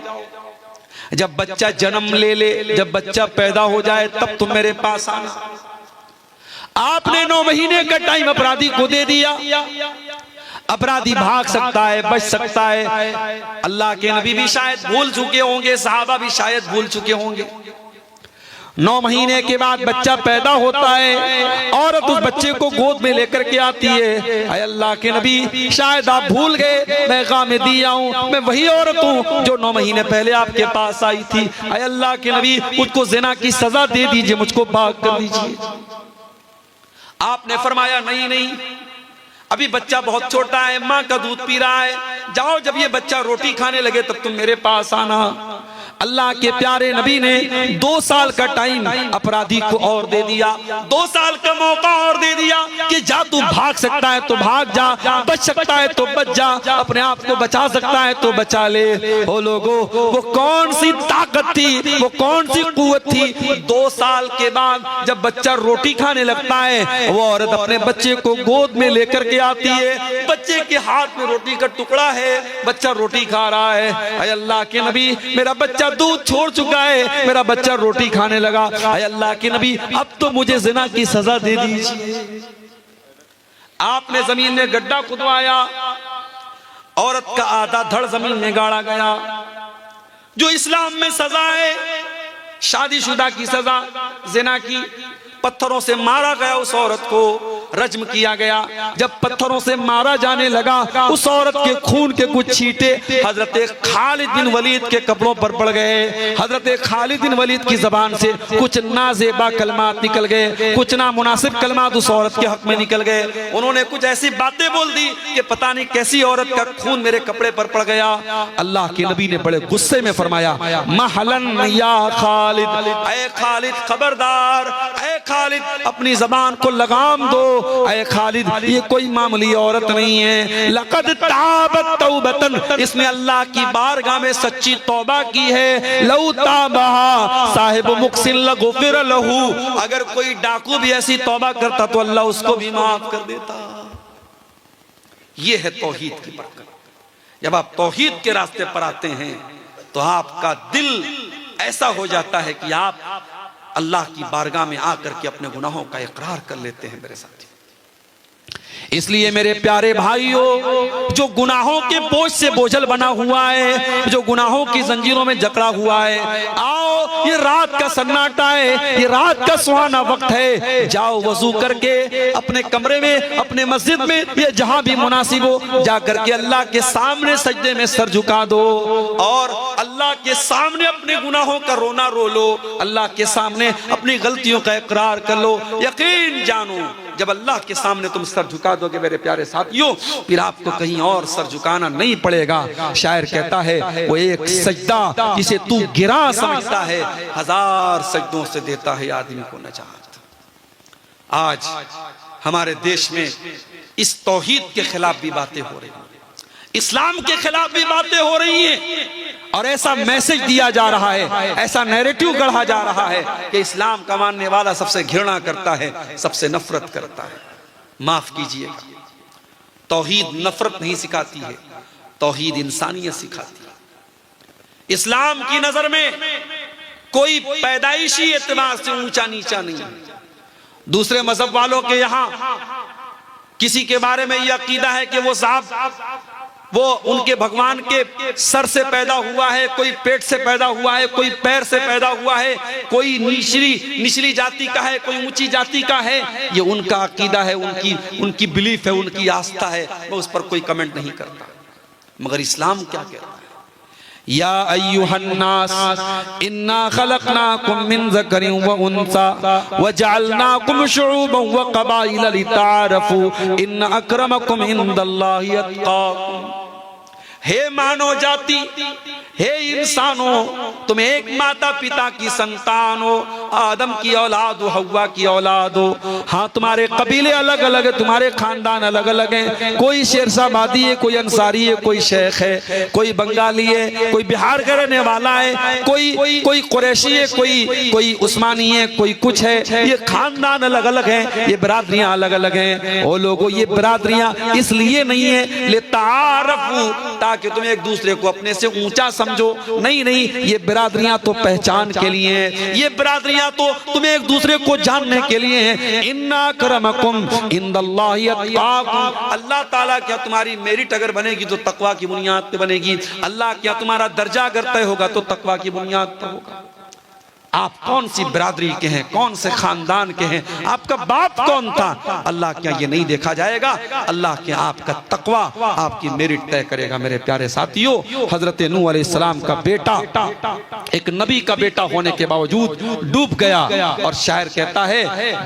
जब बच्चा जन्म ले, जब बच्चा पैदा हो जाए तब तुम मेरे पास आना। आपने 9 महीने का टाइम अपराधी को दे दिया। अपराधी भाग सकता है, बच सकता है। अल्लाह के नबी भी शायद भूल चुके होंगे, सहाबा भी शायद भूल चुके होंगे। 9 महीने के बाद बच्चा पैदा होता है, औरत उस बच्चे को गोद में लेकर के आती है। ऐ अल्लाह के नबी शायद आप भूल गए, मैं गामिदी हूं, मैं वही औरत हूं जो 9 महीने पहले आपके पास आई थी। ऐ अल्लाह के नबी मुझको ज़िना की सजा दे दीजिए, मुझको पाक कर दीजिए। आपने फरमाया नहीं नहीं, अभी बच्चा बहुत छोटा है, माँ का दूध पी रहा है, जाओ जब ये बच्चा रोटी खाने लगे तब तुम मेरे पास आना। अल्लाह के प्यारे नबी ने 2 साल का टाइम अपराधी को और दे दिया, 2 साल का मौका और दे दिया कि जा तू भाग सकता है तो भाग जा, बच सकता है तो बच जा, अपने आप को बचा सकता है तो बचा ले। ओ लोगों, वो कौन सी ताकत थी, वो कौन सी कुव्वत थी। 2 साल के बाद जब बच्चा रोटी खाने लगता है, वो औरत अपने बच्चे को गोद में लेकर के आती है, बच्चे के हाथ में रोटी का टुकड़ा है, बच्चा रोटी खा रहा है। ऐ अल्लाह के नबी मेरा बच्चा दूध छोड़ चुका है, मेरा बच्चा रोटी खाने लगा। ऐ अल्लाह के नबी अब तो मुझे ज़िना की सजा दे दीजिए। आपने जमीन में गड्ढा खुदवाया, औरत का आधा धड़ जमीन में गाड़ा गया। जो इस्लाम में सजा है, शादीशुदा की सजा ज़िना की, पत्थरों से मारा गया, उस औरत को रज्म किया गया। जब पत्थरों से मारा जाने लगा, उस औरत के खून के कुछ छींटे हजरत खालिद बिन वलीद के कपड़ों पर पड़ गए। हजरत खालिद बिन वलीद की जबान से कुछ नाजेबा कलमात निकल गए, कुछ ना मुनासिब कलमात उस औरत के हक में निकल गए। उन्होंने कुछ ऐसी बातें बोल दी कि पता नहीं कैसी औरत का खून मेरे कपड़े पर पड़ गया। अल्लाह के नबी ने बड़े गुस्से में फरमाया महलन या खालिद, ऐ खालिद खबरदार, ऐ खालिद अपनी जबान को लगाम दो। ऐ खालिद ये कोई मामूली औरत नहीं है, लक़द ताबत तौबतन, इसने अल्लाह की बारगाह में सच्ची तौबा की है। लौ ताबहा साहिब मुक्सिन लगुफिर लहू, अगर कोई डाकू भी ऐसी तौबा करता तो अल्लाह उसको भी माफ कर देता। ये है तौहीद की बरकत। जब आप तौहीद के रास्ते पर आते हैं तो आपका दिल ऐसा हो जाता है कि आप अल्लाह की बारगाह में आकर के अपने गुनाहों का इकरार कर लेते हैं मेरे साथी। इसलिए मेरे प्यारे भाइयों, जो गुनाहों के बोझ से बोझल बना हुआ है, जो गुनाहों की जंजीरों में जकड़ा हुआ है, आओ ये रात का सन्नाटा है, ये रात का सुहाना वक्त है, जाओ वजू करके अपने कमरे में, अपने मस्जिद में, ये जहां भी मुनासिब हो, जा करके अल्लाह के सामने सजदे में सर झुका दो और अल्लाह के सामने अपने गुनाहों का रोना रो लो, अल्लाह के सामने अपनी गलतियों का इकरार कर लो। यकीन जानो जब अल्लाह के सामने तुम सर झुका दोगे मेरे प्यारे साथियों, फिर आपको कहीं और सर झुकाना नहीं पड़ेगा। शायर कहता है वो एक सजदा जिसे तू गिरा समझता है, 1000 सजदों से देता है आदमी को नजात। आज हमारे देश में इस तौहीद के खिलाफ भी बातें हो रही हैं, इस्लाम के खिलाफ भी बातें हो रही हैं और ऐसा मैसेज दिया जा रहा है, ऐसा नैरेटिव गढ़ा जा रहा है कि इस्लाम का मानने वाला सबसे घृणा करता है, सबसे नफरत करता है। माफ कीजिएगा, तौहीद नफरत नहीं सिखाती है, तौहीद इंसानियत सिखाती है। इस्लाम की नजर में कोई पैदाइशी एतबार से ऊंचा नीचा नहीं है। दूसरे मजहब वालों के यहां किसी के बारे में यह अकीदा है कि वो साहब वो उनके भगवान के सर से पैदा हुआ है, कोई पेट से पैदा हुआ है, कोई पैर से पैदा हुआ है, कोई निचली जाति का है, कोई ऊंची जाति का है। ये उनका अकीदा है, उनकी बिलीफ है, उनकी आस्था है। मैं उस पर कोई कमेंट नहीं करता। मगर इस्लाम क्या कहता है? या अय्युहन्नास इन्ना खलकनाकुम मिन ज़करिन व उन्सा व जअलनाकुम शुऊबन व क़बाइल लितारफू इन्न अक्रमकुम इंदल्लाहि अत्क़ाकुम। हे मानव जाति, हे इंसानों, तुम एक माता पिता की संतान हो, आदम की औलाद हो, हव्वा की औलाद हो। हाँ, तुम्हारे कबीले अलग अलग है, तुम्हारे खानदान अलग अलग हैं। कोई शेरशाबादी है, कोई अंसारी है, कोई शेख है, कोई बंगाली है, कोई बिहार का रहने वाला है, कोई कुरैशी है, कोई उस्मानी है, कोई कुछ है। ये खानदान अलग अलग हैं, ये बरादरियां अलग अलग हैं। ओ लोगों, ये बरादरियां इसलिए नहीं है लितारफू, ताकि तुम एक दूसरे को अपने से ऊंचा समझो। नहीं, ये बिरादरियां तो पहचान के लिए हैं, ये बिरादरियां तो तुम्हें एक दूसरे को जानने के लिए हैं। इन्ना अक्रमकुम इंदल्लाहि अत्क़ाकुम। अल्लाह ताला क्या तुम्हारी मेरिट अगर बनेगी तो तकवा की बुनियाद पे बनेगी। अल्लाह क्या तुम्हारा दर्जा अगर तय होगा तो तकवा की बुनियाद पर होगा। आप कौन सी बिरादरी के हैं, कौन से खानदान के हैं, आपका बाप कौन था, अल्लाह क्या ये नहीं देखा जाएगा? अल्लाह क्या आपका तकवा आपकी मेरिट तय करेगा। मेरे प्यारे साथियों, हजरत नूह अलैहिस्सलाम का बेटा एक नबी का बेटा होने के बावजूद डूब गया। और शायर कहता है,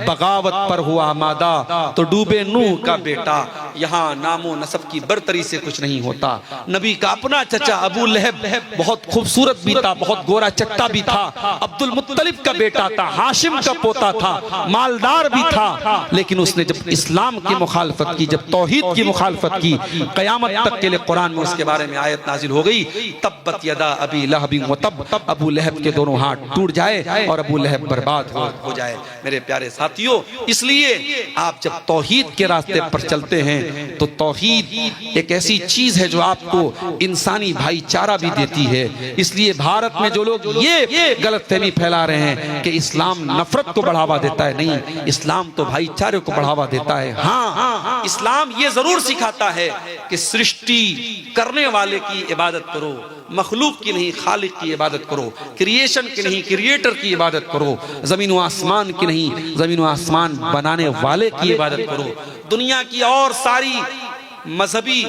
बगावत पर हुआ आमादा तो डूबे नूह का बेटा। यहाँ नामो नसब की बरतरी से कुछ नहीं होता। नबी का अपना चचा अबू लहब बहुत खूबसूरत भी था, बहुत गोरा चट्टा भी था, अब्दुल मुत्तलिब का बेटा था, हाशिम का पोता था, मालदार भी था। लेकिन उसने जब इस्लाम की मुखालफत की, जब तौहीद की मुखालफत की, क़यामत तक के लिए कुरान में उसके बारे में आयत नाजिल हो गई, तब्बत यदा अबी लहबिन व तब, अबू लहब के दोनों हाथ टूट जाए और अबू लहब बर्बाद हो जाए। मेरे प्यारे साथियों, इसलिए आप जब तौहीद के रास्ते पर चलते हैं तो तौहीद एक ऐसी चीज है जो आपको इंसानी भाईचारा भी देती है। इसलिए भारत में जो लोग ये गलतफहमी फैला रहे हैं कि इस्लाम नफरत को बढ़ावा देता है, नहीं, इस्लाम तो भाईचारे को बढ़ावा देता है। हाँ, इस्लाम ये जरूर सिखाता है कि सृष्टि करने वाले की इबादत करो, मखलूक की नहीं, खालिक की इबादत करो, क्रिएशन की नहीं, क्रिएटर की इबादत करो, जमीन व आसमान की नहीं, जमीन व आसमान बनाने वाले की इबादत करो। दुनिया की और सारी मजहबी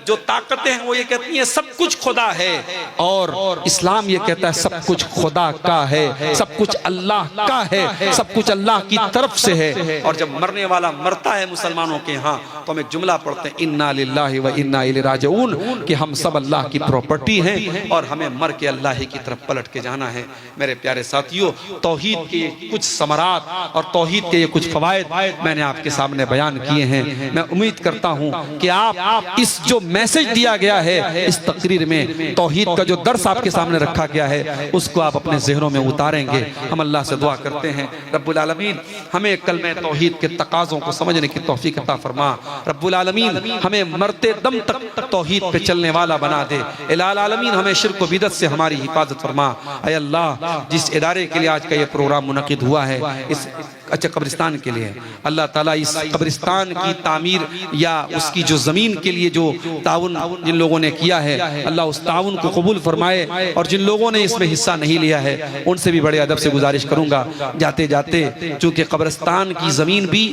जो ताकतें हैं वो ये कहती हैं सब कुछ खुदा है, और इस्लाम ये कहता है सब कुछ खुदा का है, सब कुछ अल्लाह का है, सब कुछ अल्लाह की तरफ से है। और जब मरने वाला मरता है मुसलमानों के यहाँ तो हमें जुमला पढ़ते हैं, इन्ना लिल्लाहि व इन्ना इलैहि राजिऊन, कि हम सब अल्लाह की प्रॉपर्टी हैं और हमें मर के अल्लाह ही की तरफ पलट के जाना है। मेरे प्यारे साथियों, तौहीद के कुछ समरात और तौहीद के ये कुछ फवायद मैंने आपके सामने बयान किए हैं। मैं उम्मीद करता हूँ कि आप इस जो मैसेज दिया गया है इस तकरीर में, तौहीद का जो दर्स आपके सामने रखा गया है, उसको आप अपने ज़हनों में उतारेंगे। हम अल्लाह से दुआ करते हैं, रब्बुल आलमीन हमें कलमे तौहीद के तकाज़ों को समझने की तौफीक अता फरमा। रब्बुल आलमीन हमें मरते दम तक तौहीद पे चलने वाला बना दे। इलाल आलमीन हमें शिर्क व बिदअत से हमारी हिफाजत फरमा। ऐ अल्लाह, जिस इदारे के लिए आज का ये प्रोग्राम मुनक़िद हुआ है, इस अच्छा कब्रिस्तान के लिए, अल्लाह ताला इस कब्रिस्तान की तामीर या उसकी जो ज़मीन के लिए जो ताउन जिन लोगों ने किया है, अल्लाह उस ताउन को कबूल फरमाए। और जिन लोगों ने इसमें हिस्सा नहीं लिया है उनसे भी बड़े अदब से गुजारिश करूंगा, जाते जाते, चूँकि कब्रिस्तान की ज़मीन भी,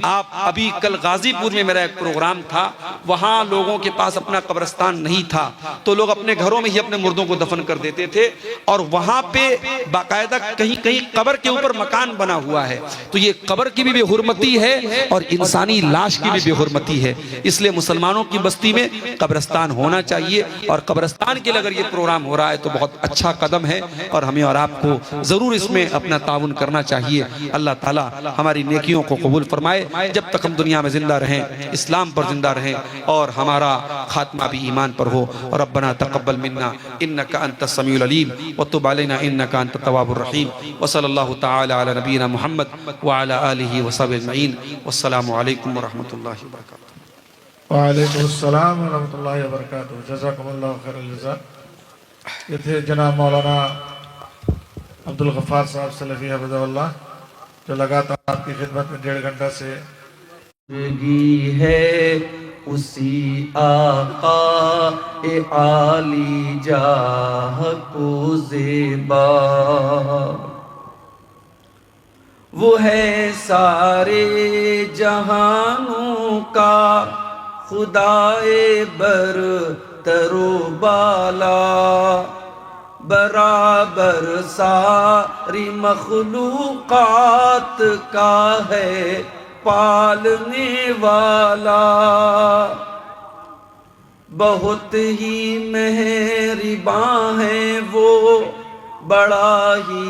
आप अभी कल गाजीपुर में मेरा एक प्रोग्राम था, वहाँ लोगों के पास अपना कब्रिस्तान नहीं था तो लोग अपने घरों में ही अपने मुर्दों को दफन कर देते थे, और वहाँ पे बाकायदा कहीं कहीं कब्र के ऊपर मकान बना हुआ है। तो ये कब्र की भी बेहुरमती है और इंसानी लाश की भी बेहुरमती है। इसलिए मुसलमानों की बस्ती में कब्रिस्तान होना चाहिए, और कब्रिस्तान के लिए अगर ये प्रोग्राम हो रहा है तो बहुत अच्छा कदम है, और हमें और आपको जरूर इसमें अपना ताउन करना चाहिए। अल्लाह ताला हमारी नेकियों को कबूल फरमाए। जब तक हम दुनिया में जिंदा रहें, इस्लाम पर जिंदा रहें, और हमारा खात्मा भी ईमान पर हो। और रब्बना तक़ब्बल मिन्ना इन्नका अंतस समीउल अलीम व तुब अलैना इन्नका अंतत तव्वाबुर रहीम। व सल्लल्लाहु तआला अला नबीना मुहम्मद व अला आलिहि व सहबिहि अजमईन। वस्सलामु अलैकुम व रहमतुल्लाहि व बरकातुहू।
वालेकुम अस्सलाम व रहमतुल्लाहि व बरकातुहू। जज़ाकुमुल्लाहु खैरल जज़ा। ये थे जनाब मौलाना अब्दुल गफ्फार साहब सलफ़ी हफ़िज़हुल्लाह, जो लगातार आपकी खिदमत में 1.5 घंटा से
है
उसी आका ए आली जाह को ज़ेबा। वो है सारे जहानों का खुदाए बर तरो बाला, बराबर सारी मखलूकात का है पालने वाला। बहुत ही मेहरबान है वो, बड़ा ही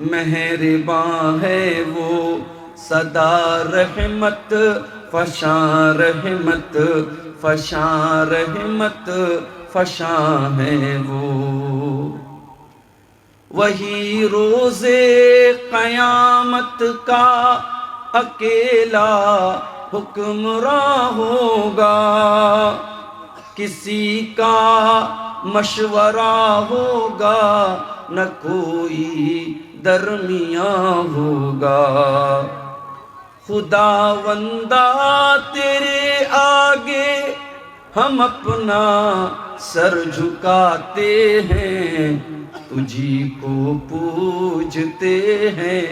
मेहरबान है वो, सदा रहमत फशा रहमत फशा रहमत फशा है वो। वही रोज़े क़यामत का अकेला हुक्मरान होगा, किसी का मशवरा होगा न कोई दरमियां होगा। खुदावंदा तेरे आगे हम अपना सर झुकाते हैं, तुझी को पूजते हैं,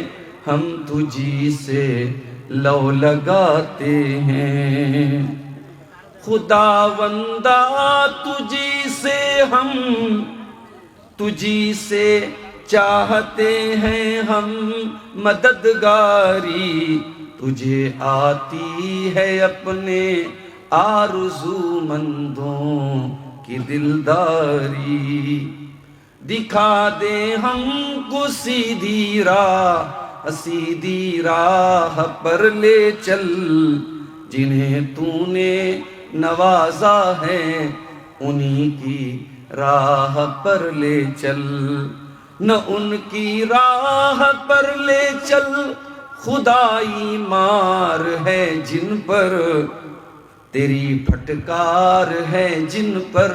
हम तुझी से लौ लगाते हैं। खुदावंदा तुझी से हम, तुझी से चाहते हैं हम मददगारी, तुझे आती है अपने आरज़ूमंदों की दिलदारी। दिखा दे हमको सीधी राह पर ले चल, जिन्हें तूने नवाजा है उन्हीं की राह पर ले चल। न उनकी राह पर ले चल, खुदाई मार है जिन पर, तेरी फटकार है जिन पर,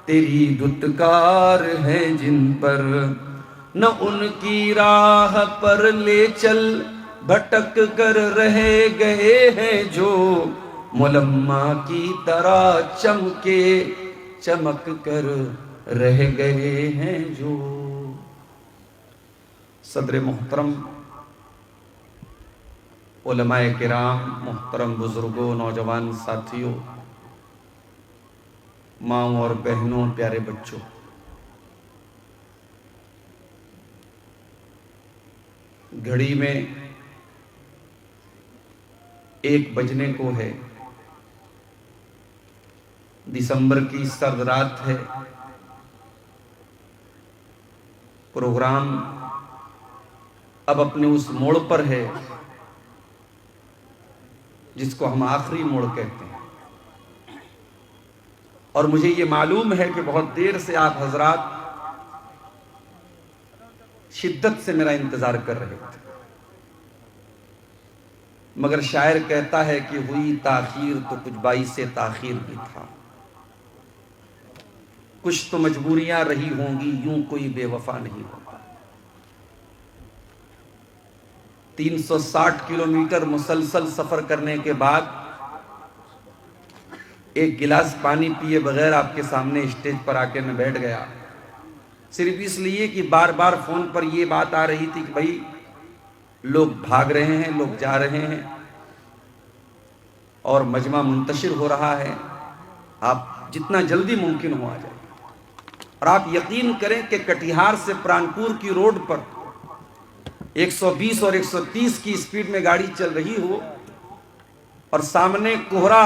तेरी दुत्कार है जिन पर। न उनकी राह पर ले चल, भटक कर रह गए हैं जो, मुलम्मा की तरह चमके चमक कर रह गए हैं जो। सदर मोहतरम, उलमाए किराम, मोहतरम बुजुर्गों, नौजवान साथियों, माँओं और बहनों, प्यारे बच्चों, घड़ी में 1 बजने को है। दिसंबर की सर्द रात है। प्रोग्राम अब अपने उस मोड़ पर है जिसको हम आखिरी मोड़ कहते हैं। और मुझे ये मालूम है कि बहुत देर से आप हजरात शिद्दत से मेरा इंतजार कर रहे थे, मगर शायर कहता है कि हुई ताखीर तो कुछ बाइसे ताखीर भी था, कुछ तो मजबूरियां रही होंगी, यूं कोई बेवफा नहीं होता। 360 किलोमीटर मुसलसल सफर करने के बाद एक गिलास पानी पिए बगैर आपके सामने स्टेज पर आके मैं बैठ गया, सिर्फ इसलिए कि बार बार फोन पर यह बात आ रही थी कि भाई लोग भाग रहे हैं, लोग जा रहे हैं और मजमा मुंतशिर हो रहा है, आप जितना जल्दी मुमकिन हो आ जाए। और आप यकीन करें कि कटिहार से प्राणपुर की रोड पर 120 और 130 की स्पीड में गाड़ी चल रही हो और सामने कोहरा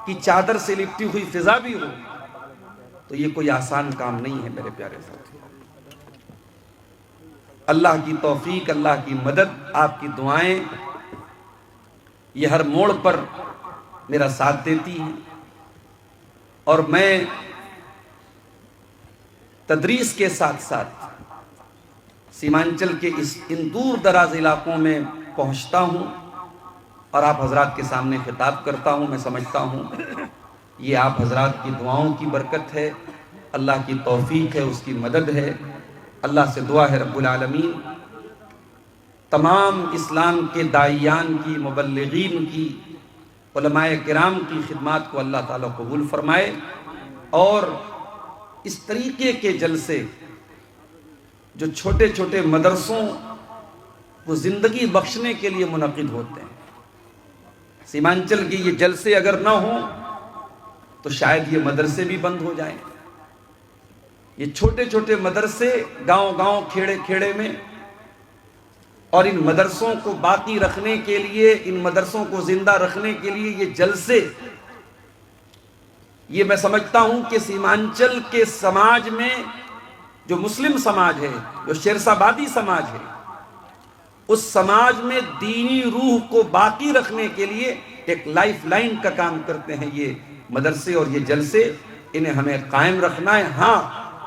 की चादर से लिपटी हुई फिजा भी हो, तो ये कोई आसान काम नहीं है मेरे प्यारे साथी। अल्लाह की तौफीक, अल्लाह की मदद, आपकी दुआएं ये हर मोड़ पर मेरा साथ देती हैं। और मैं तदरीस के साथ साथ सीमांचल के इन दूर दराज इलाकों में पहुंचता हूं और आप हजरात के सामने खिताब करता हूं। मैं समझता हूं ये आप हजरात की दुआओं की बरकत है, अल्लाह की तौफीक है, उसकी मदद है। अल्लाह से दुआ है रब्बुल आलमीन तमाम इस्लाम के दाइयान की, मुबल्लिगीन की उलमाए किराम की खिदमत को अल्लाह ताला कबूल फरमाए और इस तरीके के जलसे जो छोटे छोटे मदरसों को जिंदगी बख्शने के लिए मुनक़िद होते हैं, सीमांचल के ये जलसे अगर ना हो तो शायद ये मदरसे भी बंद हो जाएं। ये छोटे छोटे मदरसे गांव गांव खेड़े खेड़े में, और इन मदरसों को बाकी रखने के लिए, इन मदरसों को जिंदा रखने के लिए ये जलसे, ये मैं समझता हूं कि सीमांचल के समाज में जो मुस्लिम समाज है, जो शेरशाबादी समाज है, उस समाज में दीनी रूह को बाकी रखने के लिए एक लाइफ लाइन का काम करते हैं ये मदरसे और ये जलसे। इन्हें हमें कायम रखना है। हाँ,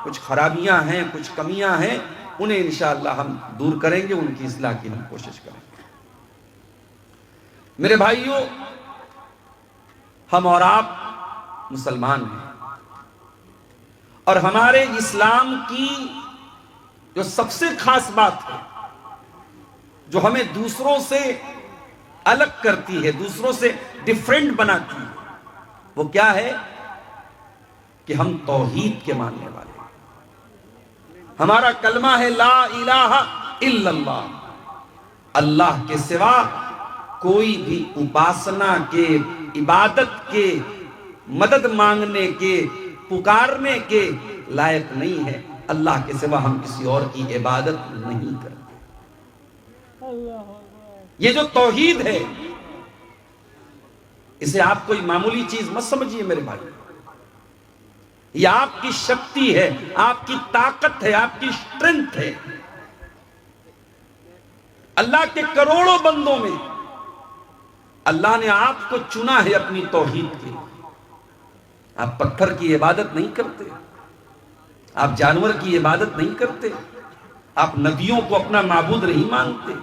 कुछ खराबियां हैं, कुछ कमियां हैं, उन्हें इंशाअल्लाह हम दूर करेंगे, उनकी इस्लाह की हम कोशिश करेंगे। मेरे भाइयों, हम और आप मुसलमान हैं और हमारे इस्लाम की जो सबसे खास बात है, जो हमें दूसरों से अलग करती है, दूसरों से डिफरेंट बनाती है, वो क्या है कि हम तौहीद के मानने वाले हैं। हमारा कलमा है ला इलाहा इल्लल्लाह। अल्लाह के सिवा कोई भी उपासना के, इबादत के, मदद मांगने के, पुकारने के लायक नहीं है। अल्लाह के सिवा हम किसी और की इबादत नहीं करते। ये जो तौहीद है, इसे आप कोई मामूली चीज मत समझिए मेरे भाई। यह आपकी शक्ति है, आपकी ताकत है, आपकी स्ट्रेंथ है। अल्लाह के करोड़ों बंदों में अल्लाह ने आपको चुना है अपनी तौहीद के लिए। आप पत्थर की इबादत नहीं करते, आप जानवर की इबादत नहीं करते, आप नदियों को अपना माबूद नहीं मानते,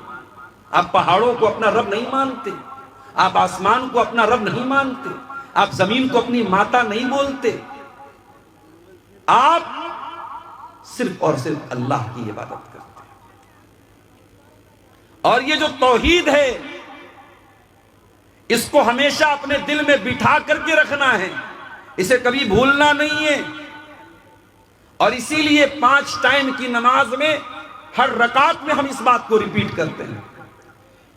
आप पहाड़ों को अपना रब नहीं मानते, आप आसमान को अपना रब नहीं मानते, आप जमीन को अपनी माता नहीं बोलते। आप सिर्फ और सिर्फ अल्लाह की इबादत करते हैं। और ये जो तौहीद है, इसको हमेशा अपने दिल में बिठा करके रखना है, इसे कभी भूलना नहीं है। और इसीलिए 5 टाइम की नमाज में हर रकात में हम इस बात को रिपीट करते हैं,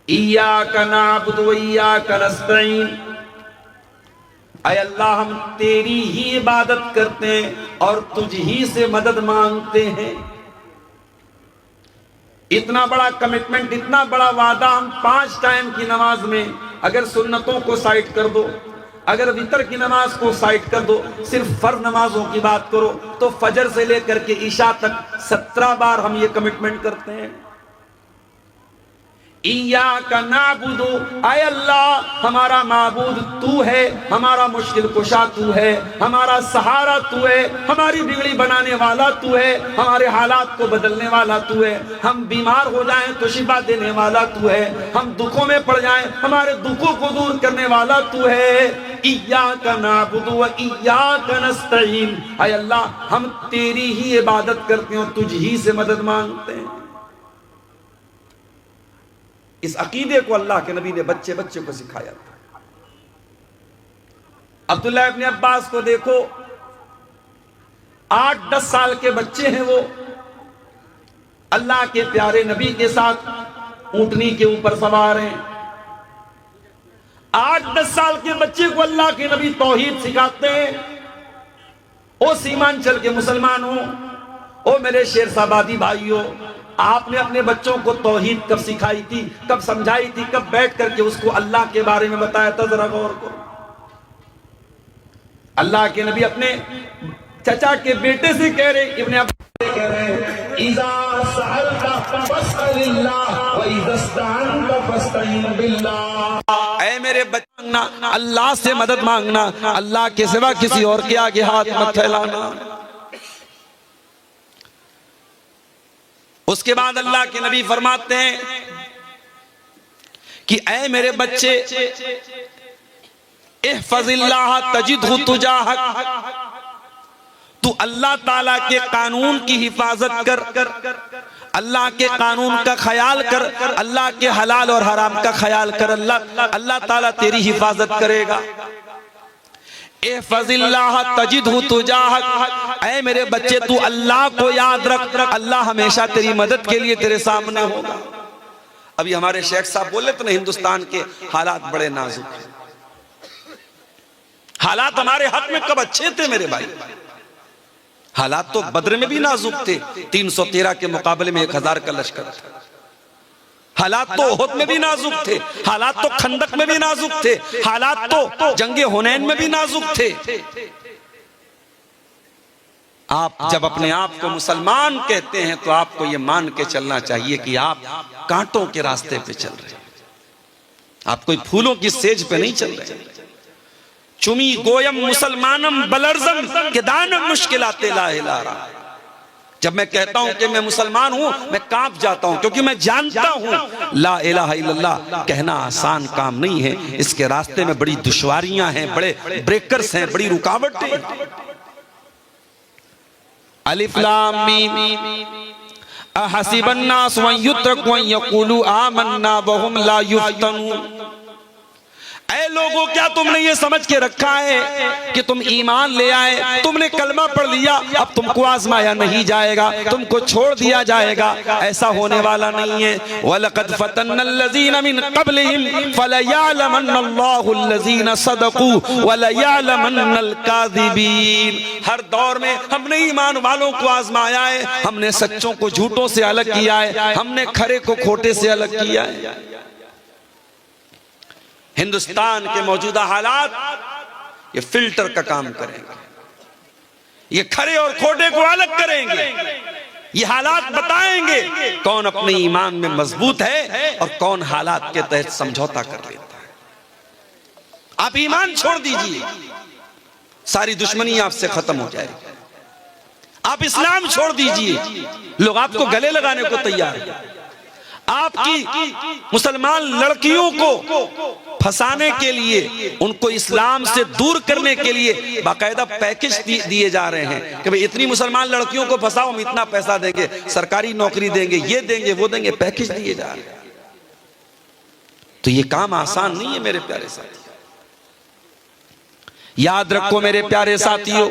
इय्याका नअबुदु व इय्याका नस्तईन। ऐ अल्लाह, हम तेरी ही इबादत करते हैं और तुझ ही से मदद मांगते हैं। इतना बड़ा कमिटमेंट, इतना बड़ा वादा हम 5 टाइम की नमाज में, अगर सुन्नतों को साइड कर दो, अगर वितर की नमाज को साइड कर दो, सिर्फ फर्ज नमाजों की बात करो, तो फजर से लेकर के ईशा तक 17 बार हम ये कमिटमेंट करते हैं, इय्याका नअबुदु। ऐ अल्लाह, हमारा माबूद तू है, हमारा मुश्किल कुशा तू है, हमारा सहारा तू है, हमारी बिगड़ी बनाने वाला तू है, हमारे हालात को बदलने वाला तू है। हम बीमार हो जाएं तो शिफा देने वाला तू है, हम दुखों में पड़ जाएं हमारे दुखों को दूर करने वाला तू है। इय्याका नअबुदु व इय्याका नस्तईन। ऐ अल्लाह, हम तेरी ही इबादत करते हैं और तुझ ही से मदद मांगते हैं। इस अकीदे को अल्लाह के नबी ने बच्चे बच्चे को सिखाया था। अब्दुल्लाह इब्न अब्बास को देखो, 8-10 साल के बच्चे हैं वो, अल्लाह के प्यारे नबी के साथ ऊंटनी के ऊपर सवार हैं। 8-10 साल के बच्चे को अल्लाह के नबी तौहीद सिखाते हैं। ओ सीमांचल के मुसलमानों, ओ मेरे शेरशाबादी भाइयों, आपने अपने बच्चों को तौहीद कब सिखाई थी, कब समझाई थी, कब बैठ करके उसको अल्लाह के बारे में बताया था? जरा गौर करो। अल्लाह के नबी अपने चचा के बेटे से कह रहे, इब्ने अब्बास कह रहे, इज़ा सअलता फस्अलिल्लाह व इज़ा इस्तअनता फस्तईन बिल्लाह। ऐ मेरे बच्चे, मांगना अल्लाह से मदद मांगना, अल्लाह के सिवा किसी और के आगे हाथ मत फैलाना। उसके बाद अल्लाह के नबी फरमाते हैं कि ऐ मेरे बच्चे, इहफज़िल्लाह तजिदहु तुजाहक,
तू अल्लाह ताला के कानून की हिफाजत कर, अल्लाह के कानून का ख्याल कर, अल्लाह के हलाल और हराम का ख्याल कर, अल्लाह ताला तेरी हिफाजत करेगा। एहफज़िल्लाह तजिदहु तुजाहक, ऐ मेरे बच्चे तू अल्लाह को याद रख, अल्लाह हमेशा तेरी मदद के लिए तेरे सामने होगा। अभी हमारे शेख साहब बोले तो ना, हिंदुस्तान के हालात बड़े नाजुक हैं। हालात हमारे हक में कब अच्छे थे मेरे भाई? हालात तो बद्र में भी नाजुक थे, 313 के मुकाबले में 1000 का लश्कर था। हालात तो ओहद में भी नाजुक थे, हालात तो खंदक में भी नाजुक थे, हालात तो जंगे हुनैन में भी नाजुक थे। आप जब अपने आप को मुसलमान कहते हैं तो आपको यह मान के चलना चाहिए कि आप कांटों के रास्ते पे चल रहे हैं, आप कोई फूलों की सेज पे नहीं चल रहे। चुमी गोयम मुसलमानम बलर्जम के दानम मुश्किलाते ला इलारा। जब मैं कहता हूं कि मैं मुसलमान हूं, मैं कांप जाता हूं, क्योंकि मैं जानता हूं ला इलाहा इल्लल्लाह कहना आसान काम नहीं है। इसके रास्ते में बड़ी दुश्वारियां हैं, बड़े ब्रेकर्स हैं, बड़ी रुकावटें हैं। अलिफ लाम मीम अहसिबन नास व युत्रकू अन यक़ूलू आमन्ना व हुम ला युफ्तनून। ऐ लोगों, क्या तुमने ये समझ के रखा है कि तुम ईमान ले आए, तुमने कलमा पढ़ लिया, अब तुमको आजमाया नहीं जाएगा, तुमको छोड़ दिया जाएगा? ऐसा होने वाला नहीं है। वलक़द फ़तन्नल्लज़ीना मिन क़ब्लिहिम फ़लयअलमन्नल्लाहुल्लज़ीना सदक़ू वलयअलमन्नल काज़िबीन। हर दौर में हमने ईमान वालों को आजमाया है, हमने सच्चों को झूठों से अलग किया है, हमने खरे को खोटे से अलग किया है। हिंदुस्तान के मौजूदा हालात ये फिल्टर का काम करेंगे, ये खरे और खोटे को अलग करेंगे, ये हालात बताएंगे कौन अपने ईमान में मजबूत है और कौन हालात के तहत समझौता कर लेता है। आप ईमान छोड़ दीजिए, सारी दुश्मनी आपसे खत्म हो जाएगी। आप इस्लाम छोड़ दीजिए, लोग आपको गले लगाने को तैयार हैं। आपकी मुसलमान लड़कियों को फंसाने के लिए, उनको इस्लाम से दूर करने के लिए बाकायदा पैकेज दिए जा रहे हैं कि भाई इतनी मुसलमान लड़कियों को फंसाओ, हम इतना पैसा देंगे, सरकारी नौकरी देंगे, ये देंगे वो देंगे, पैकेज दिए जा रहे हैं। तो ये काम आसान नहीं है मेरे प्यारे साथी। याद रखो मेरे प्यारे साथियों,